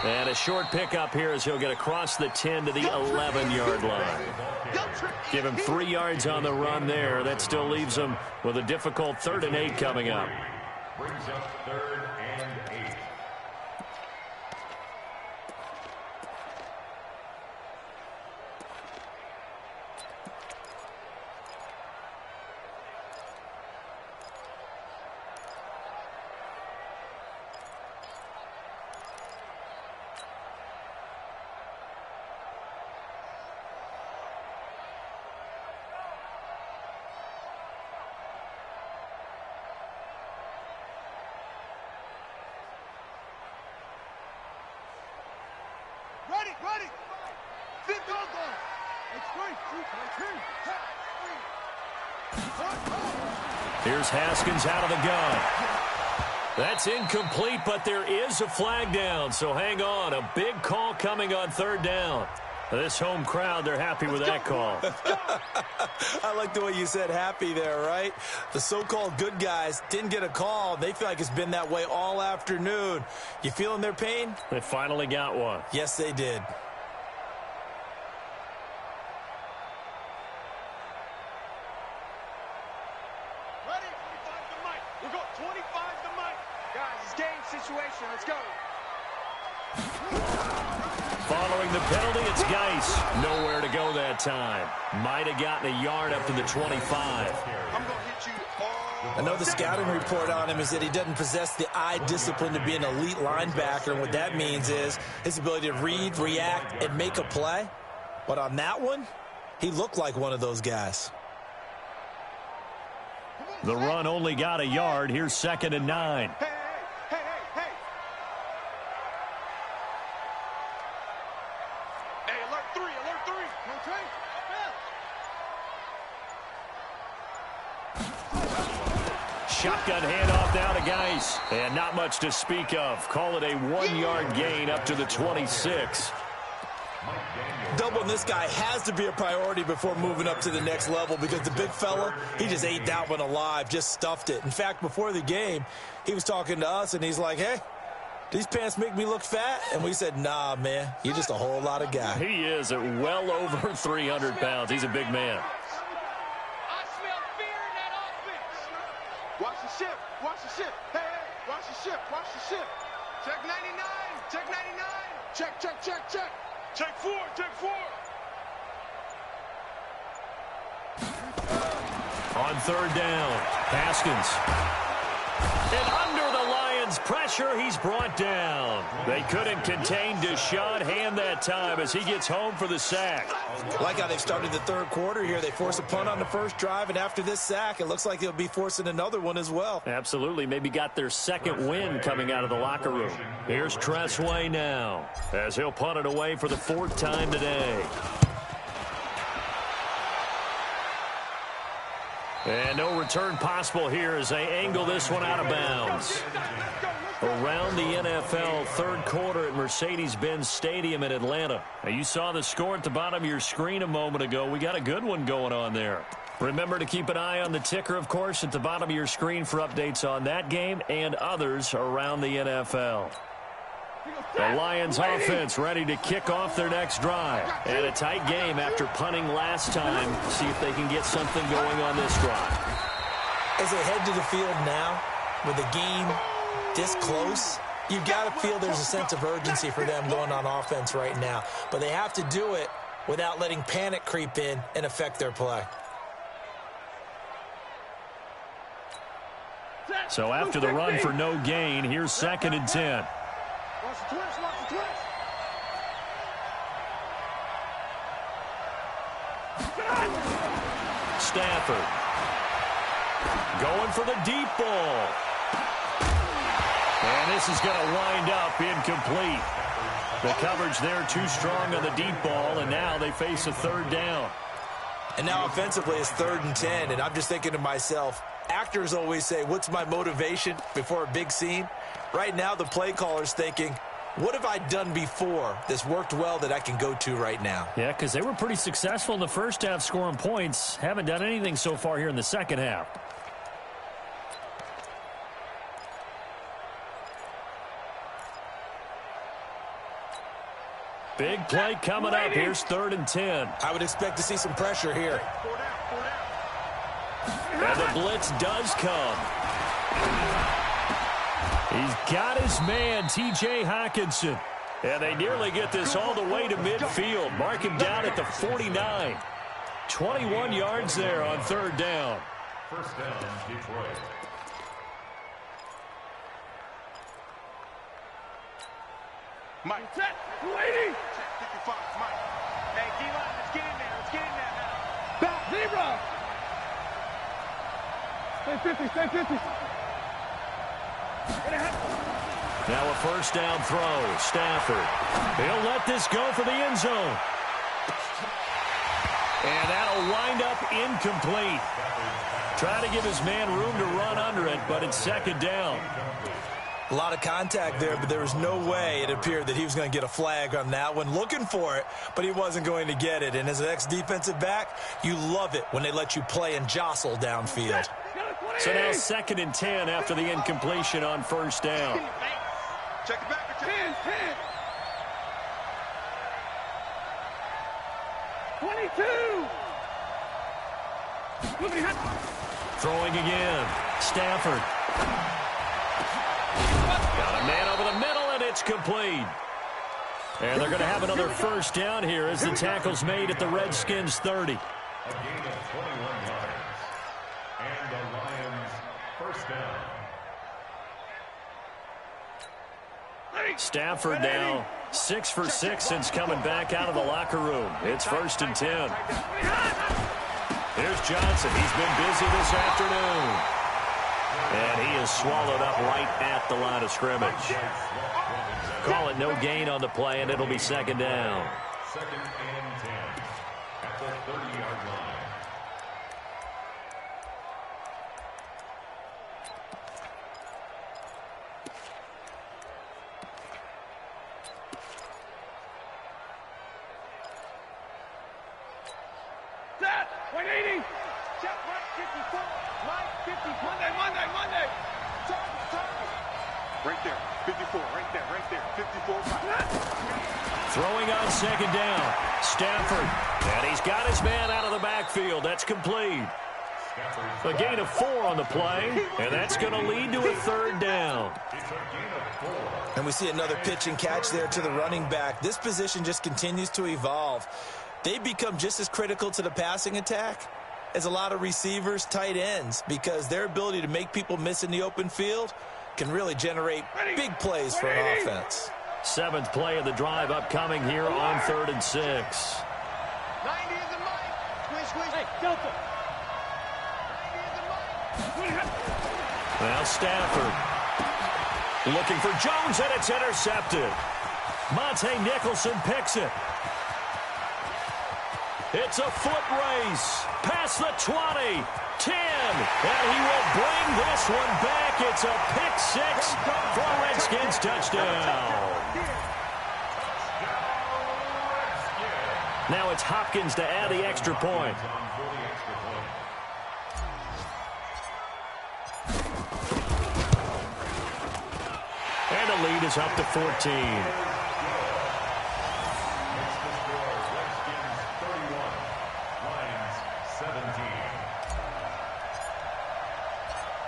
And a short pickup here as he'll get across the 10 to the 11-yard line. Give him 3 yards on the run there. That still leaves him with a difficult 3rd and 8 coming up. Brings up 3rd and 8. Ready! Sit down, Here's Haskins out of the gun. That's incomplete, but there is a flag down, so hang on. A big call coming on 3rd down. This home crowd, they're happy with that call. I like the way you said happy there, right? The so-called good guys didn't get a call. They feel like it's been that way all afternoon. You feeling their pain? They finally got one. Yes, they did. Ready? 25 to Mike. We'll go 25 to Mike. Guys, it's game situation. Let's go. Following the penalty, it's Geis. Nowhere to go that time. Might have gotten a yard up to the 25. I'm going to hit you all. I know the scouting report on him is that he doesn't possess the eye discipline to be an elite linebacker, and what that means is his ability to read, react, and make a play. But on that one, he looked like one of those guys. The run only got a yard. Here's 2nd and 9. Hey. Hey, alert 3. Shotgun handoff down to Geis. And not much to speak of. Call it a 1-yard gain up to the 26. Doubling this guy has to be a priority before moving up to the next level because the big fella, he just ate that one alive, just stuffed it. In fact, before the game, he was talking to us, and he's like, hey, these pants make me look fat? And we said, nah, man, you're just a whole lot of guy. He is at well over 300 pounds. He's a big man. I smell fear in that offense. Watch the ship. Hey, watch the ship. Check 99. Check. Check 4. On 3rd down, Haskins. And under the Lions' pressure, he's brought down. They couldn't contain Deshaun Hand that time as he gets home for the sack. Like how they've started the 3rd quarter here. They force a punt on the first drive, and after this sack, it looks like they'll be forcing another one as well. Absolutely. Maybe got their 2nd win coming out of the locker room. Here's Tressway now as he'll punt it away for the 4th time today. And no return possible here as they angle this one out of bounds. Around the NFL 3rd quarter at Mercedes-Benz Stadium in Atlanta. Now, you saw the score at the bottom of your screen a moment ago. We got a good one going on there. Remember to keep an eye on the ticker, of course, at the bottom of your screen for updates on that game and others around the NFL. The Lions offense ready to kick off their next drive. And a tight game after punting last time. See if they can get something going on this drive. As they head to the field now, with the game this close, you've got to feel there's a sense of urgency for them going on offense right now. But they have to do it without letting panic creep in and affect their play. So after the run for no gain, here's 2nd and 10. Watch the twist. Stafford going for the deep ball. And this is going to wind up incomplete. The coverage there too strong on the deep ball, and now they face a 3rd down. And now offensively it's 3rd and 10, and I'm just thinking to myself, actors always say, what's my motivation before a big scene? Right now the play caller's thinking, what have I done before that's worked well that I can go to right now? Yeah, because they were pretty successful in the first half scoring points. Haven't done anything so far here in the second half. Big play coming up. Here's 3rd and 10. I would expect to see some pressure here. And the blitz does come. He's got his man, T.J. Hawkinson. And they nearly get this all the way to midfield. Mark him down at the 49. 21 yards there on 3rd down. First down, Detroit. Mike. Set. 280. Check 55. Mike. Hey, D-line, let's get in there. Let's get in there now. Back. Zebra. Stay 50. Stay 50. Now a 1st down throw. Stafford. He'll let this go for the end zone. And that'll wind up incomplete. Trying to give his man room to run under it, but it's 2nd down. A lot of contact there, but there was no way it appeared that he was going to get a flag on that one. Looking for it, but he wasn't going to get it. And as an ex-defensive back, you love it when they let you play and jostle downfield. So now 2nd and 10 after the incompletion on 1st down. Check it back. 10. 22. Throwing again. Stafford. Got a man over the middle, and it's complete. And they're going to have another 1st down here as the tackle's made at the Redskins 30. A gain of 21 yards. And the Lions 1st down. Stafford now 6 for 6 since coming back out of the locker room. It's 1st and 10. Here's Johnson. He's been busy this afternoon. And he is swallowed up right at the line of scrimmage. Call it no gain on the play, and it'll be 2nd down. 2nd and 10 at the 30-yard line. Set. 180. Check right 54. Right 50. Monday. Target. Right there. 54. Right there. 54. Throwing on 2nd down. Stafford. And he's got his man out of the backfield. That's complete. A gain of 4 on the play, and that's going to lead to a 3rd down. It's a gain of 4. And we see another pitch and catch there to the running back. This position just continues to evolve. They become just as critical to the passing attack as a lot of receivers, tight ends, because their ability to make people miss in the open field can really generate big plays for an offense. 7th play of the drive upcoming here on 3rd and 6. 90 is the mic. Squish. Hey, Delta. 90 is the mic. Now Stafford looking for Jones, and it's intercepted. Monte Nicholson picks it. It's a foot race. Past the 20, 10, and he will bring this one back. It's a pick 6 for a Redskins touchdown. Now it's Hopkins to add the extra point. And the lead is up to 14.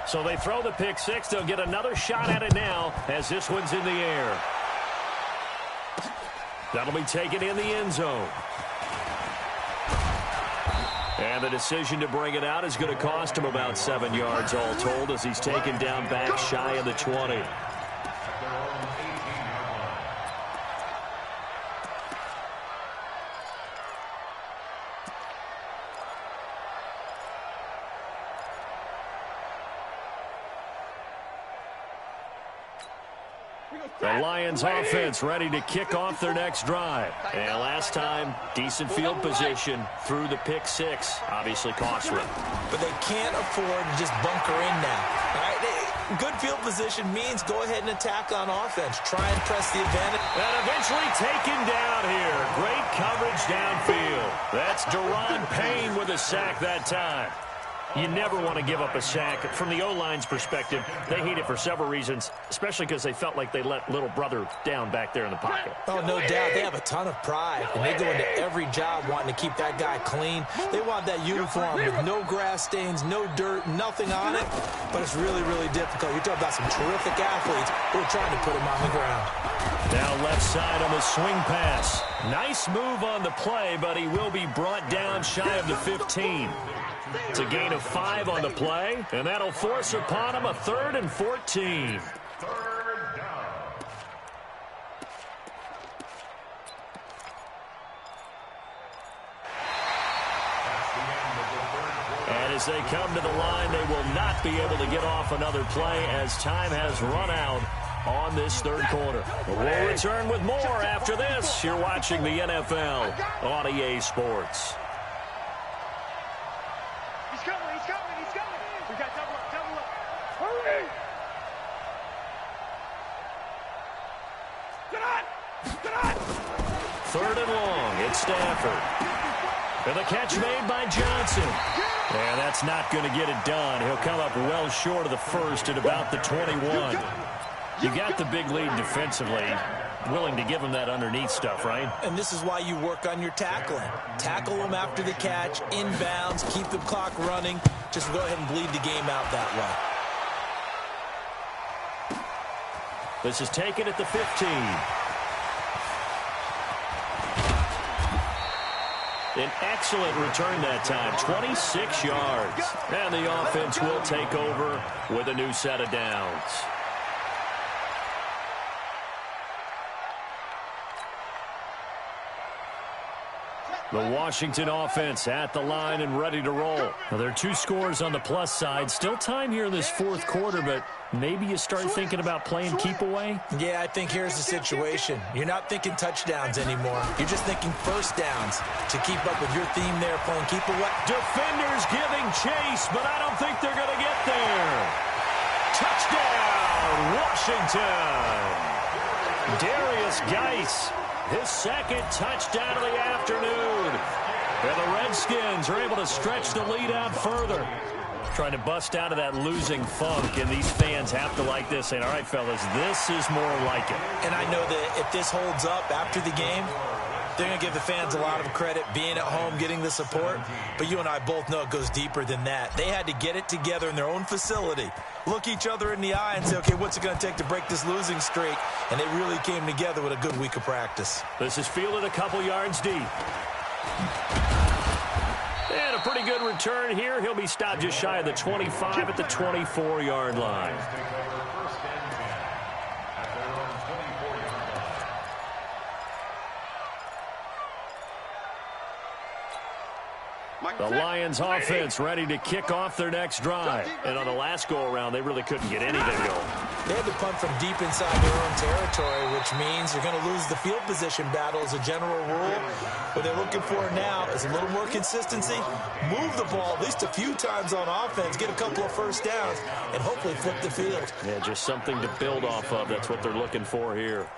So they throw the pick 6. They'll get another shot at it now as this one's in the air. That'll be taken in the end zone. And the decision to bring it out is going to cost him about 7 yards all told as he's taken down back shy of the 20. The Lions offense ready to kick off their next drive. And last time, decent field position through the pick 6. Obviously costly. But they can't afford to just bunker in now. All right? Good field position means go ahead and attack on offense. Try and press the advantage. And eventually taken down here. Great coverage downfield. That's Deron Payne with a sack that time. You never want to give up a sack. From the O-line's perspective, they hate it for several reasons, especially because they felt like they let little brother down back there in the pocket. Oh, no doubt. They have a ton of pride, and they go into every job wanting to keep that guy clean. They want that uniform with no grass stains, no dirt, nothing on it, but it's really, really difficult. You're talking about some terrific athletes who are trying to put him on the ground. Now left side on the swing pass. Nice move on the play, but he will be brought down shy of the 15. It's a gain of 5 on the play, and that'll force upon him a 3rd and 14. Third down. And as they come to the line, they will not be able to get off another play as time has run out on this third quarter. We'll return with more after this. You're watching the NFL on EA Sports. He's coming. We got double up. Hurry! Get on! 3rd and long. It's Stafford. And the catch made by Johnson. And that's not going to get it done. He'll come up well short of the first at about the 21. You got the big lead defensively. Willing to give him that underneath stuff, right? And this is why you work on your tackling. Tackle them after the catch, inbounds, keep the clock running. Just go ahead and bleed the game out that way. This is taken at the 15. An excellent return that time, 26 yards. And the offense will take over with a new set of downs. The Washington offense at the line and ready to roll. Now, there are 2 scores on the plus side. Still time here in this 4th quarter, but maybe you start thinking about playing keep away? Yeah, I think here's the situation. You're not thinking touchdowns anymore. You're just thinking first downs to keep up with your theme there, playing keep away. Defenders giving chase, but I don't think they're going to get there. Touchdown, Washington. Darius Geis. His 2nd touchdown of the afternoon. And the Redskins are able to stretch the lead out further. Trying to bust out of that losing funk, and these fans have to like this, saying, all right, fellas, this is more like it. And I know that if this holds up after the game, they're going to give the fans a lot of credit being at home, getting the support. But you and I both know it goes deeper than that. They had to get it together in their own facility, look each other in the eye and say, okay, what's it going to take to break this losing streak? And they really came together with a good week of practice. This is fielded a couple yards deep. And a pretty good return here. He'll be stopped just shy of the 25 at the 24-yard line. The Lions offense ready to kick off their next drive. And on the last go-around, they really couldn't get anything going. They had to punt from deep inside their own territory, which means they're going to lose the field position battle as a general rule. What they're looking for now is a little more consistency, move the ball at least a few times on offense, get a couple of first downs, and hopefully flip the field. Yeah, just something to build off of. That's what they're looking for here.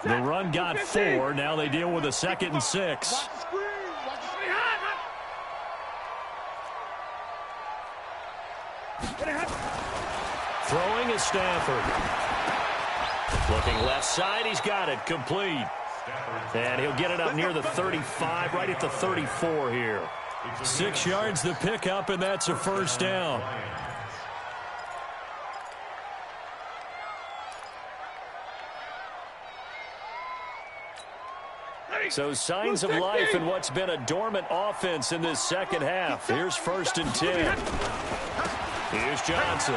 The run got 4. Now they deal with a 2nd and 6. Throwing is Stafford. Looking left side. He's got it. Complete. And he'll get it up near the 35, right at the 34 here. 6 yards the pickup, and that's a first down. So signs of life in what's been a dormant offense in this second half. Here's 1st and 10. Here's Johnson.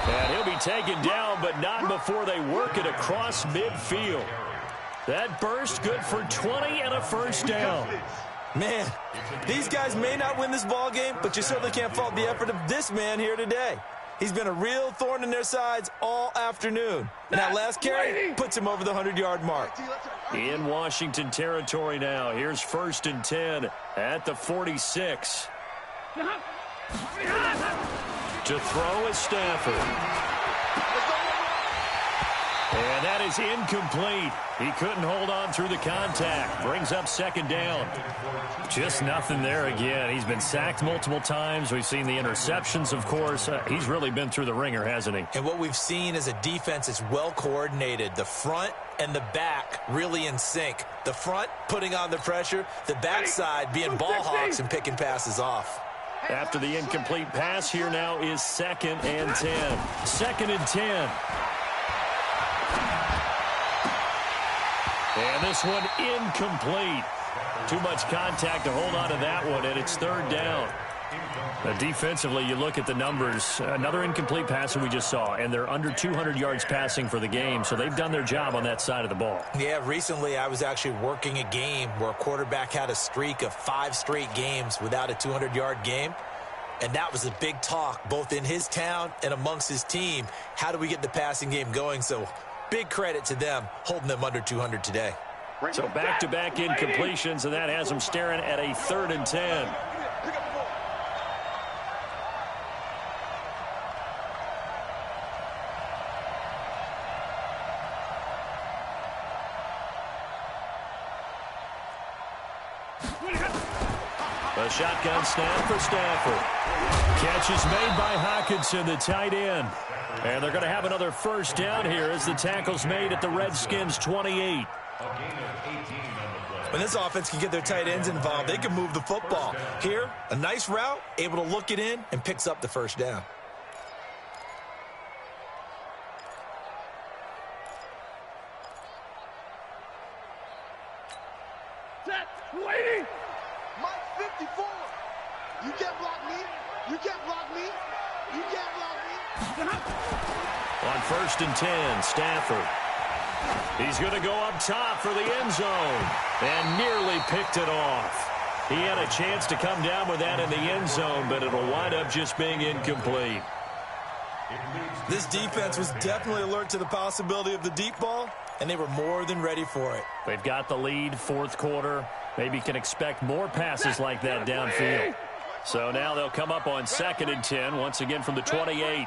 And he'll be taken down, but not before they work it across midfield. That burst good for 20 and a first down. Man, these guys may not win this ball game, but you certainly can't fault the effort of this man here today. He's been a real thorn in their sides all afternoon. And that last carry puts him over the 100-yard mark. In Washington territory now. Here's 1st and 10 at the 46. To throw is Stafford. And that is incomplete. He couldn't hold on through the contact. Brings up 2nd down. Just nothing there again. He's been sacked multiple times. We've seen the interceptions, of course. He's really been through the ringer, hasn't he? And what we've seen is a defense that's well coordinated. The front and the back really in sync. The front putting on the pressure. The backside being ball hawks and picking passes off. After the incomplete pass, here now is 2nd and 10. 2nd and 10. And this one incomplete. Too much contact to hold on to that one, and it's 3rd down. Defensively, you look at the numbers. Another incomplete pass that we just saw, and they're under 200 yards passing for the game, so they've done their job on that side of the ball. Yeah, recently I was actually working a game where a quarterback had a streak of 5 straight games without a 200-yard game, and that was a big talk both in his town and amongst his team. How do we get the passing game going? So big credit to them holding them under 200 today. So back-to-back incompletions, and that has them staring at a 3rd and 10. A shotgun snap for Stafford. Catch is made by Hockenson, the tight end. And they're going to have another 1st down here as the tackle's made at the Redskins 28. When this offense can get their tight ends involved, they can move the football. Here, a nice route, able to look it in, and picks up the 1st down. Waiting. Mike 54. You can't block me. You can't block me. You can't block me. On 1st and 10, Stafford. He's going to go up top for the end zone and nearly picked it off. He had a chance to come down with that in the end zone, but it'll wind up just being incomplete. This defense was definitely alert to the possibility of the deep ball, and they were more than ready for it. They've got the lead, 4th quarter. Maybe can expect more passes like that downfield. So now they'll come up on 2nd and 10, once again from the 28.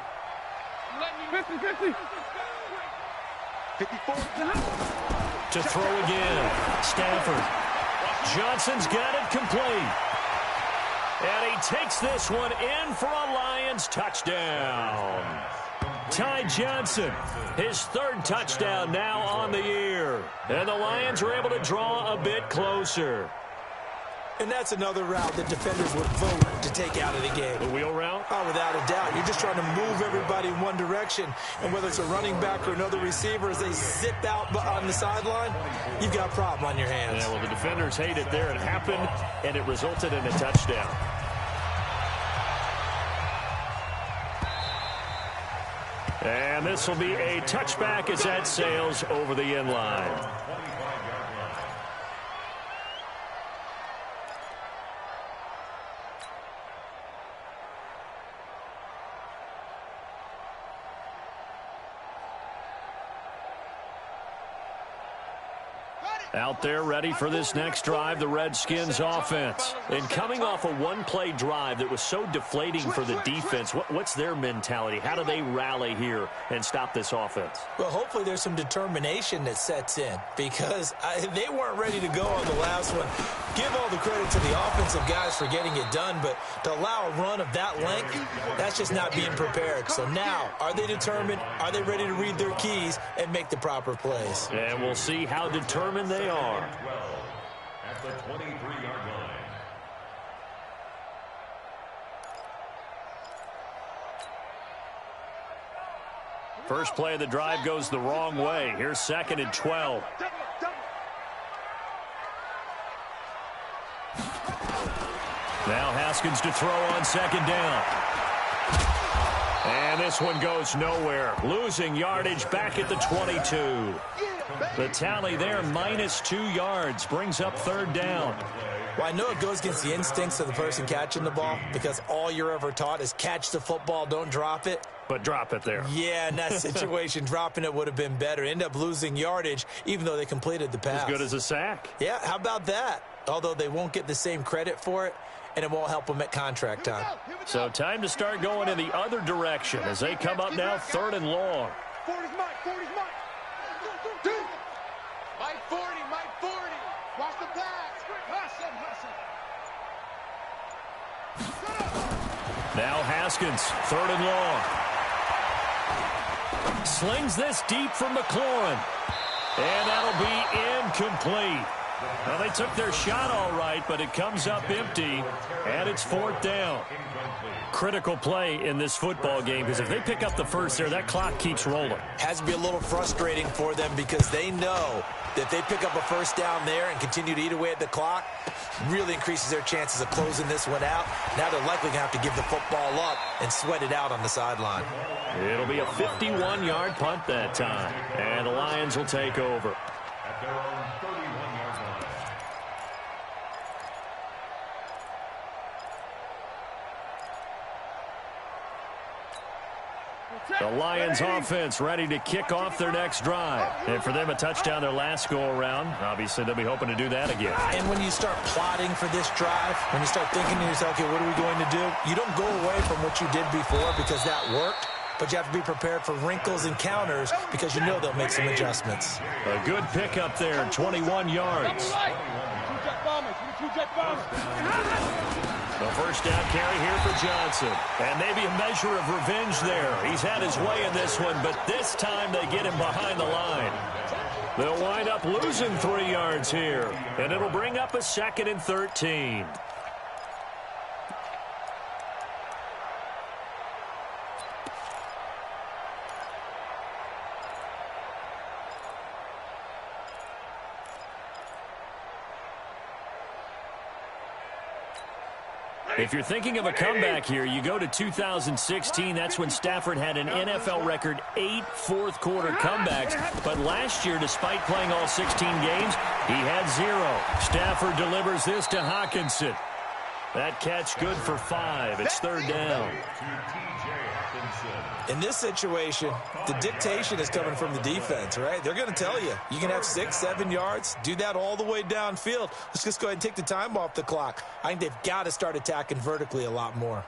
50. 54. To throw again, Stafford. Johnson's got it complete. And he takes this one in for a Lions touchdown. Ty Johnson, his 3rd touchdown now on the year. And the Lions are able to draw a bit closer. And that's another route that defenders would vote to take out of the game. The wheel route? Oh, without a doubt. You're just trying to move everybody in one direction. And whether it's a running back or another receiver, as they zip out on the sideline, you've got a problem on your hands. Yeah, well, the defenders hate it there. It happened, and it resulted in a touchdown. And this will be a touchback as that sails over the end line. Out there ready for this next drive, the Redskins offense. And coming off a one-play drive that was so deflating for the defense, what's their mentality? How do they rally here and stop this offense? Well, hopefully there's some determination that sets in, because they weren't ready to go on the last one. Give all the credit to the offensive guys for getting it done, but to allow a run of that length, that's just not being prepared. So now, are they determined? Are they ready to read their keys and make the proper plays? And we'll see how determined they are. At the 23-yard line. First play of the drive goes the wrong way. Here's 2nd and 12. Now Haskins to throw on 2nd down. And this one goes nowhere. Losing yardage back at the 22. The tally there, -2 yards, brings up 3rd down. Well, I know it goes against the instincts of the person catching the ball, because all you're ever taught is catch the football, don't drop it. but drop it there. Yeah, in that situation, dropping it would have been better. End up losing yardage, even though they completed the pass. As good as a sack. Yeah, how about that? Although they won't get the same credit for it, and it won't help them at contract time. So time to start going in the other direction as they come up now 3rd and long. 40's Mike, 40's Mike. Mike 40, Mike 40. Watch the pass. Hustle. Now Haskins, 3rd and long. Slings this deep from McLaurin. And that'll be incomplete. Well, they took their shot all right, but it comes up empty, and it's 4th down. Critical play in this football game, because if they pick up the first there, that clock keeps rolling. Has to be a little frustrating for them because they know that if they pick up a first down there and continue to eat away at the clock, really increases their chances of closing this one out. Now they're likely going to have to give the football up and sweat it out on the sideline. It'll be a 51-yard punt that time, and the Lions will take over. At their own 31-yard line. The Lions offense ready to kick off their next drive. And for them, a touchdown their last go-around. Obviously, they'll be hoping to do that again. And when you start plotting for this drive, when you start thinking to yourself, okay, what are we going to do? You don't go away from what you did before because that worked, but you have to be prepared for wrinkles and counters because you know they'll make some adjustments. A good pickup there, 21 yards. The first down carry here for Johnson. And maybe a measure of revenge there. He's had his way in this one, but this time they get him behind the line. They'll wind up losing 3 yards here. And it'll bring up a 2nd and 13. If you're thinking of a comeback here, you go to 2016. That's when Stafford had an NFL record 8 fourth-quarter comebacks. But last year, despite playing all 16 games, he had 0. Stafford delivers this to Hockenson. That catch good for 5. It's 3rd down. In this situation, the dictation is coming from the defense, right? They're going to tell you, you can have 6, 7 yards, do that all the way downfield. Let's just go ahead and take the time off the clock. I think they've got to start attacking vertically a lot more.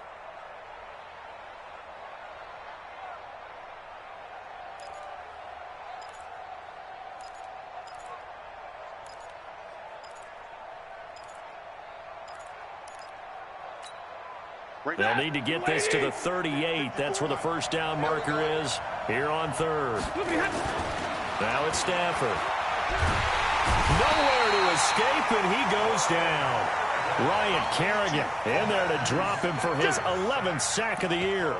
They'll need to get this to the 38. That's where the first down marker is here on 3rd. Now it's Stafford. Nowhere to escape, and he goes down. Ryan Kerrigan in there to drop him for his 11th sack of the year.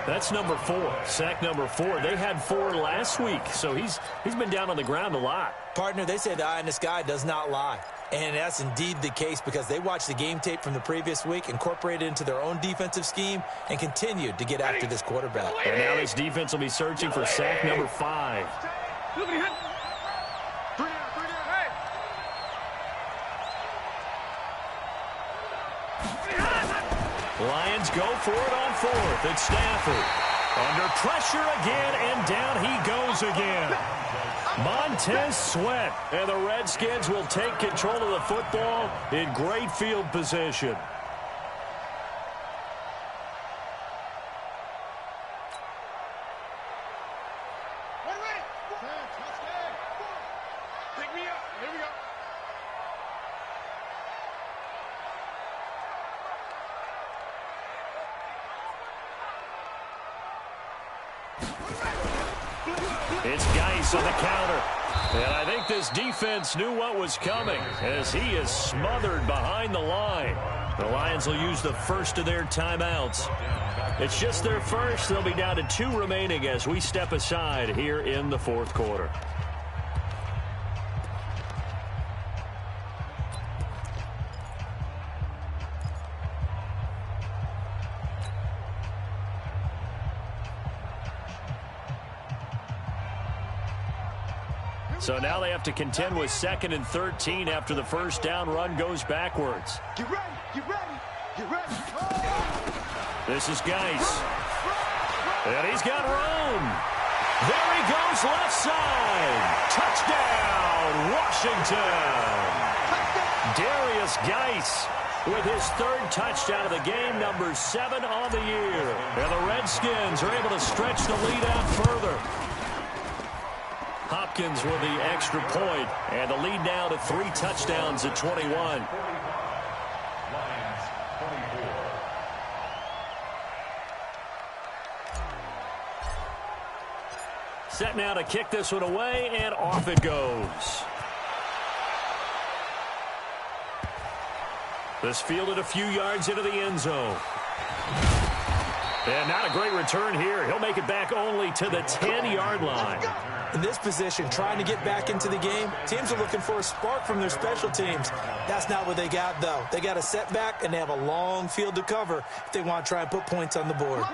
That's number 4, sack number 4. They had 4 last week, so he's been down on the ground a lot. Partner, they say the eye in the sky does not lie. And that's indeed the case because they watched the game tape from the previous week, incorporated it into their own defensive scheme, and continued to get after this quarterback. And now this defense will be searching for sack number 5. Lions go for it on 4th. It's Stafford. Under pressure again, and down he goes again. Montez Sweat, and the Redskins will take control of the football in great field position. Pick me up. Here we go. It's Geis on the counter. And I think this defense knew what was coming as he is smothered behind the line. The Lions will use the first of their timeouts. It's just their first. They'll be down to 2 remaining as we step aside here in the 4th quarter. So now they have to contend with 2nd and 13 after the first down run goes backwards. Get ready, get ready, get ready. This is Geis. And he's got room. There he goes, left side. Touchdown, Washington. Darius Geis with his third touchdown of the game, number 7 on the year. And the Redskins are able to stretch the lead out further. Hopkins with the extra point, and the lead now to 3 touchdowns at 21. Set now to kick this one away, and off it goes. This fielded a few yards into the end zone. And not a great return here. He'll make it back only to the 10-yard line. In this position, trying to get back into the game, teams are looking for a spark from their special teams. That's not what they got, though. They got a setback, and they have a long field to cover if they want to try and put points on the board.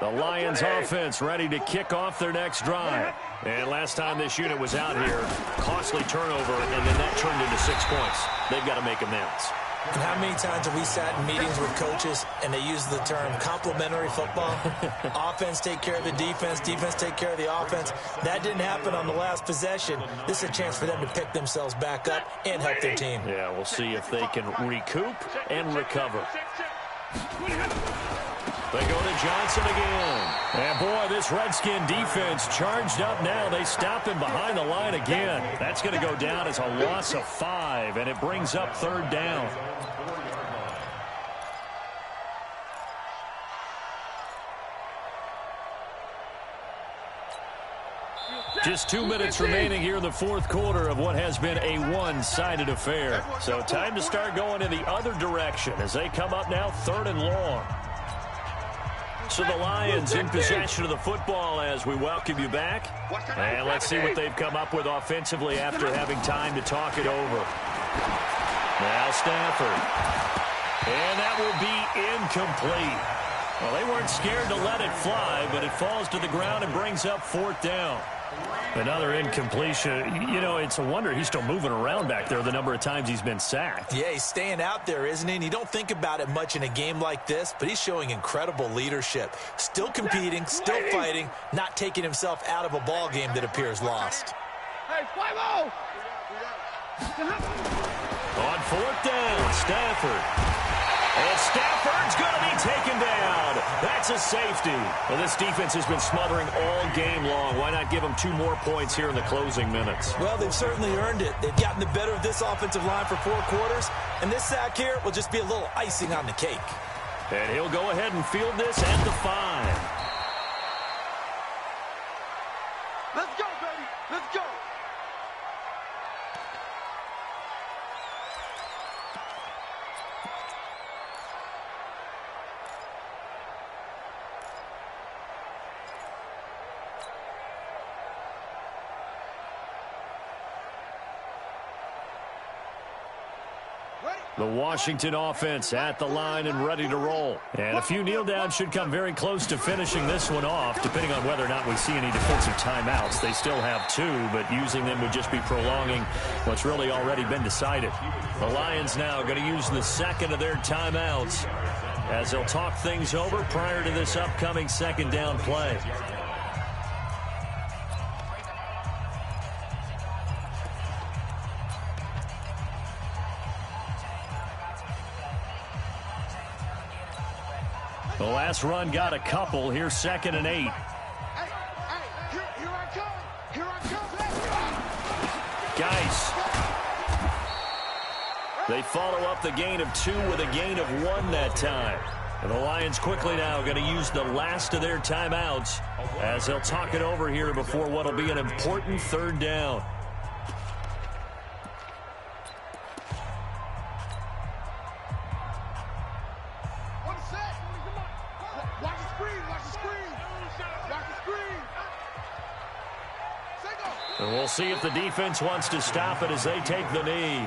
The Lions offense ready to kick off their next drive. And last time this unit was out here, costly turnover, and then that turned into 6 points. They've got to make amends. And how many times have we sat in meetings with coaches and they use the term complementary football? Offense take care of the defense, defense take care of the offense. That didn't happen on the last possession. This is a chance for them to pick themselves back up and help their team. Yeah, we'll see if they can recoup and recover. They go to Johnson again. And boy, this Redskin defense charged up now. They stop him behind the line again. That's going to go down as a loss of 5, and it brings up 3rd down. Just 2 minutes remaining here in the 4th quarter of what has been a one-sided affair. So time to start going in the other direction as they come up now 3rd and long. So the Lions in possession of the football as we welcome you back. And let's see what they've come up with offensively after having time to talk it over. Now Stafford. And that will be incomplete. Well, they weren't scared to let it fly, but it falls to the ground and brings up 4th down. Another incompletion. You know, it's a wonder he's still moving around back there the number of times he's been sacked. Yeah, he's staying out there, isn't he? And you don't think about it much in a game like this, but he's showing incredible leadership. Still competing, still fighting, not taking himself out of a ball game that appears lost. Hey, Flymo! On 4th down, Stafford. And Stafford's going to be taken down. That's a safety. Well, this defense has been smothering all game long. Why not give them 2 more points here in the closing minutes? Well, they've certainly earned it. They've gotten the better of this offensive line for 4 quarters, and this sack here will just be a little icing on the cake. And he'll go ahead and field this at the 5. Let's go, baby. Let's go. The Washington offense at the line and ready to roll. And a few kneel downs should come very close to finishing this one off, depending on whether or not we see any defensive timeouts. They still have 2, but using them would just be prolonging what's really already been decided. The Lions now going to use the 2nd of their timeouts as they'll talk things over prior to this upcoming 2nd down play. The last run got a couple. Here's 2nd and 8. Here I come. Here I come. Geis. They follow up the gain of 2 with a gain of 1 that time. And the Lions quickly now going to use the last of their timeouts as they'll talk it over here before what will be an important 3rd down. And we'll see if the defense wants to stop it as they take the knee.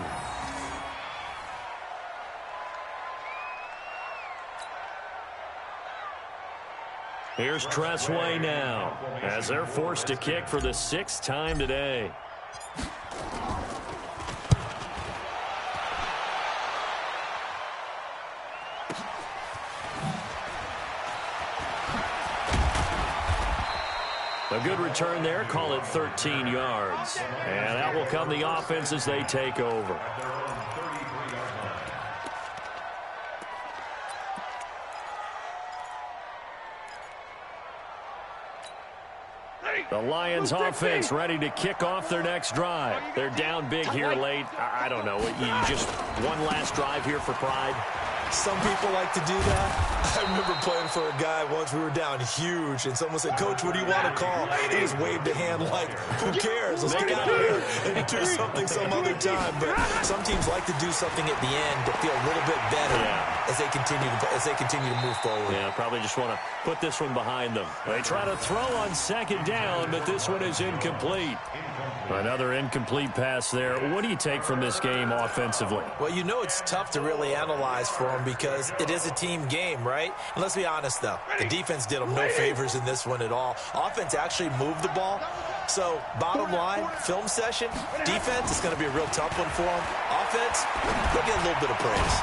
Here's Tressway now as they're forced to kick for the 6th time today. A good return there. Call it 13 yards. And that will come the offense as they take over. The Lions offense ready to kick off their next drive. They're down big here late. I don't know. You just one last drive here for pride. Some people like to do that. I remember playing for a guy once. We were down huge, and someone said, "Coach, what do you want to call?" He just waved a hand like, "Who cares? Let's get out of here and do something some other time." But some teams like to do something at the end to feel a little bit better as they continue to move forward. Yeah, probably just want to put this one behind them. They try to throw on second down, but this one is incomplete. Another incomplete pass there. What do you take from this game offensively? Well, you know it's tough to really analyze for them because it is a team game, right? And let's be honest, though. The defense did them no favors in this one at all. Offense actually moved the ball. So, bottom line, film session, defense is going to be a real tough one for them. Offense, they'll get a little bit of praise.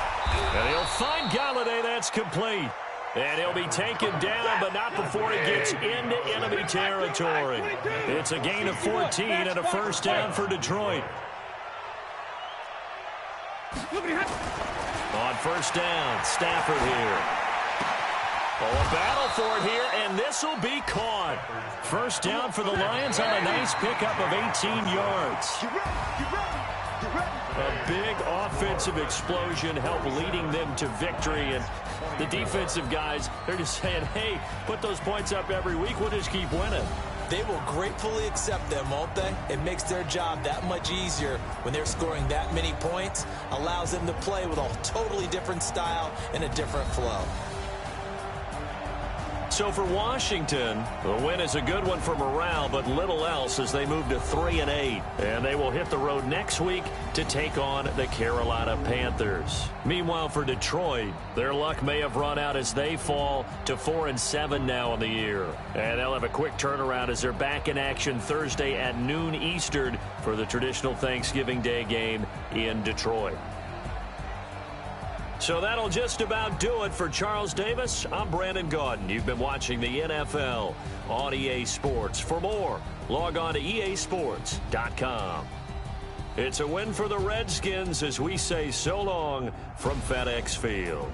And he'll find Galladay. That's complete. And he'll be taken down, but not before he gets into enemy territory. It's a gain of 14 and a first down for Detroit. On first down, Stafford here. Oh, a battle for it here, and this will be caught. First down for the Lions on a nice pickup of 18 yards. A big offensive explosion helped leading them to victory, and the defensive guys, they're just saying, hey, put those points up every week, we'll just keep winning. They will gratefully accept them, won't they? It makes their job that much easier when they're scoring that many points, allows them to play with a totally different style and a different flow. So for Washington, the win is a good one for morale, but little else as they move to 3-8. And they will hit the road next week to take on the Carolina Panthers. Meanwhile, for Detroit, their luck may have run out as they fall to 4-7 now in the year. And they'll have a quick turnaround as they're back in action Thursday at noon Eastern for the traditional Thanksgiving Day game in Detroit. So that'll just about do it for Charles Davis. I'm Brandon Gaudin. You've been watching the NFL on EA Sports. For more, log on to easports.com. It's a win for the Redskins as we say so long from FedEx Field.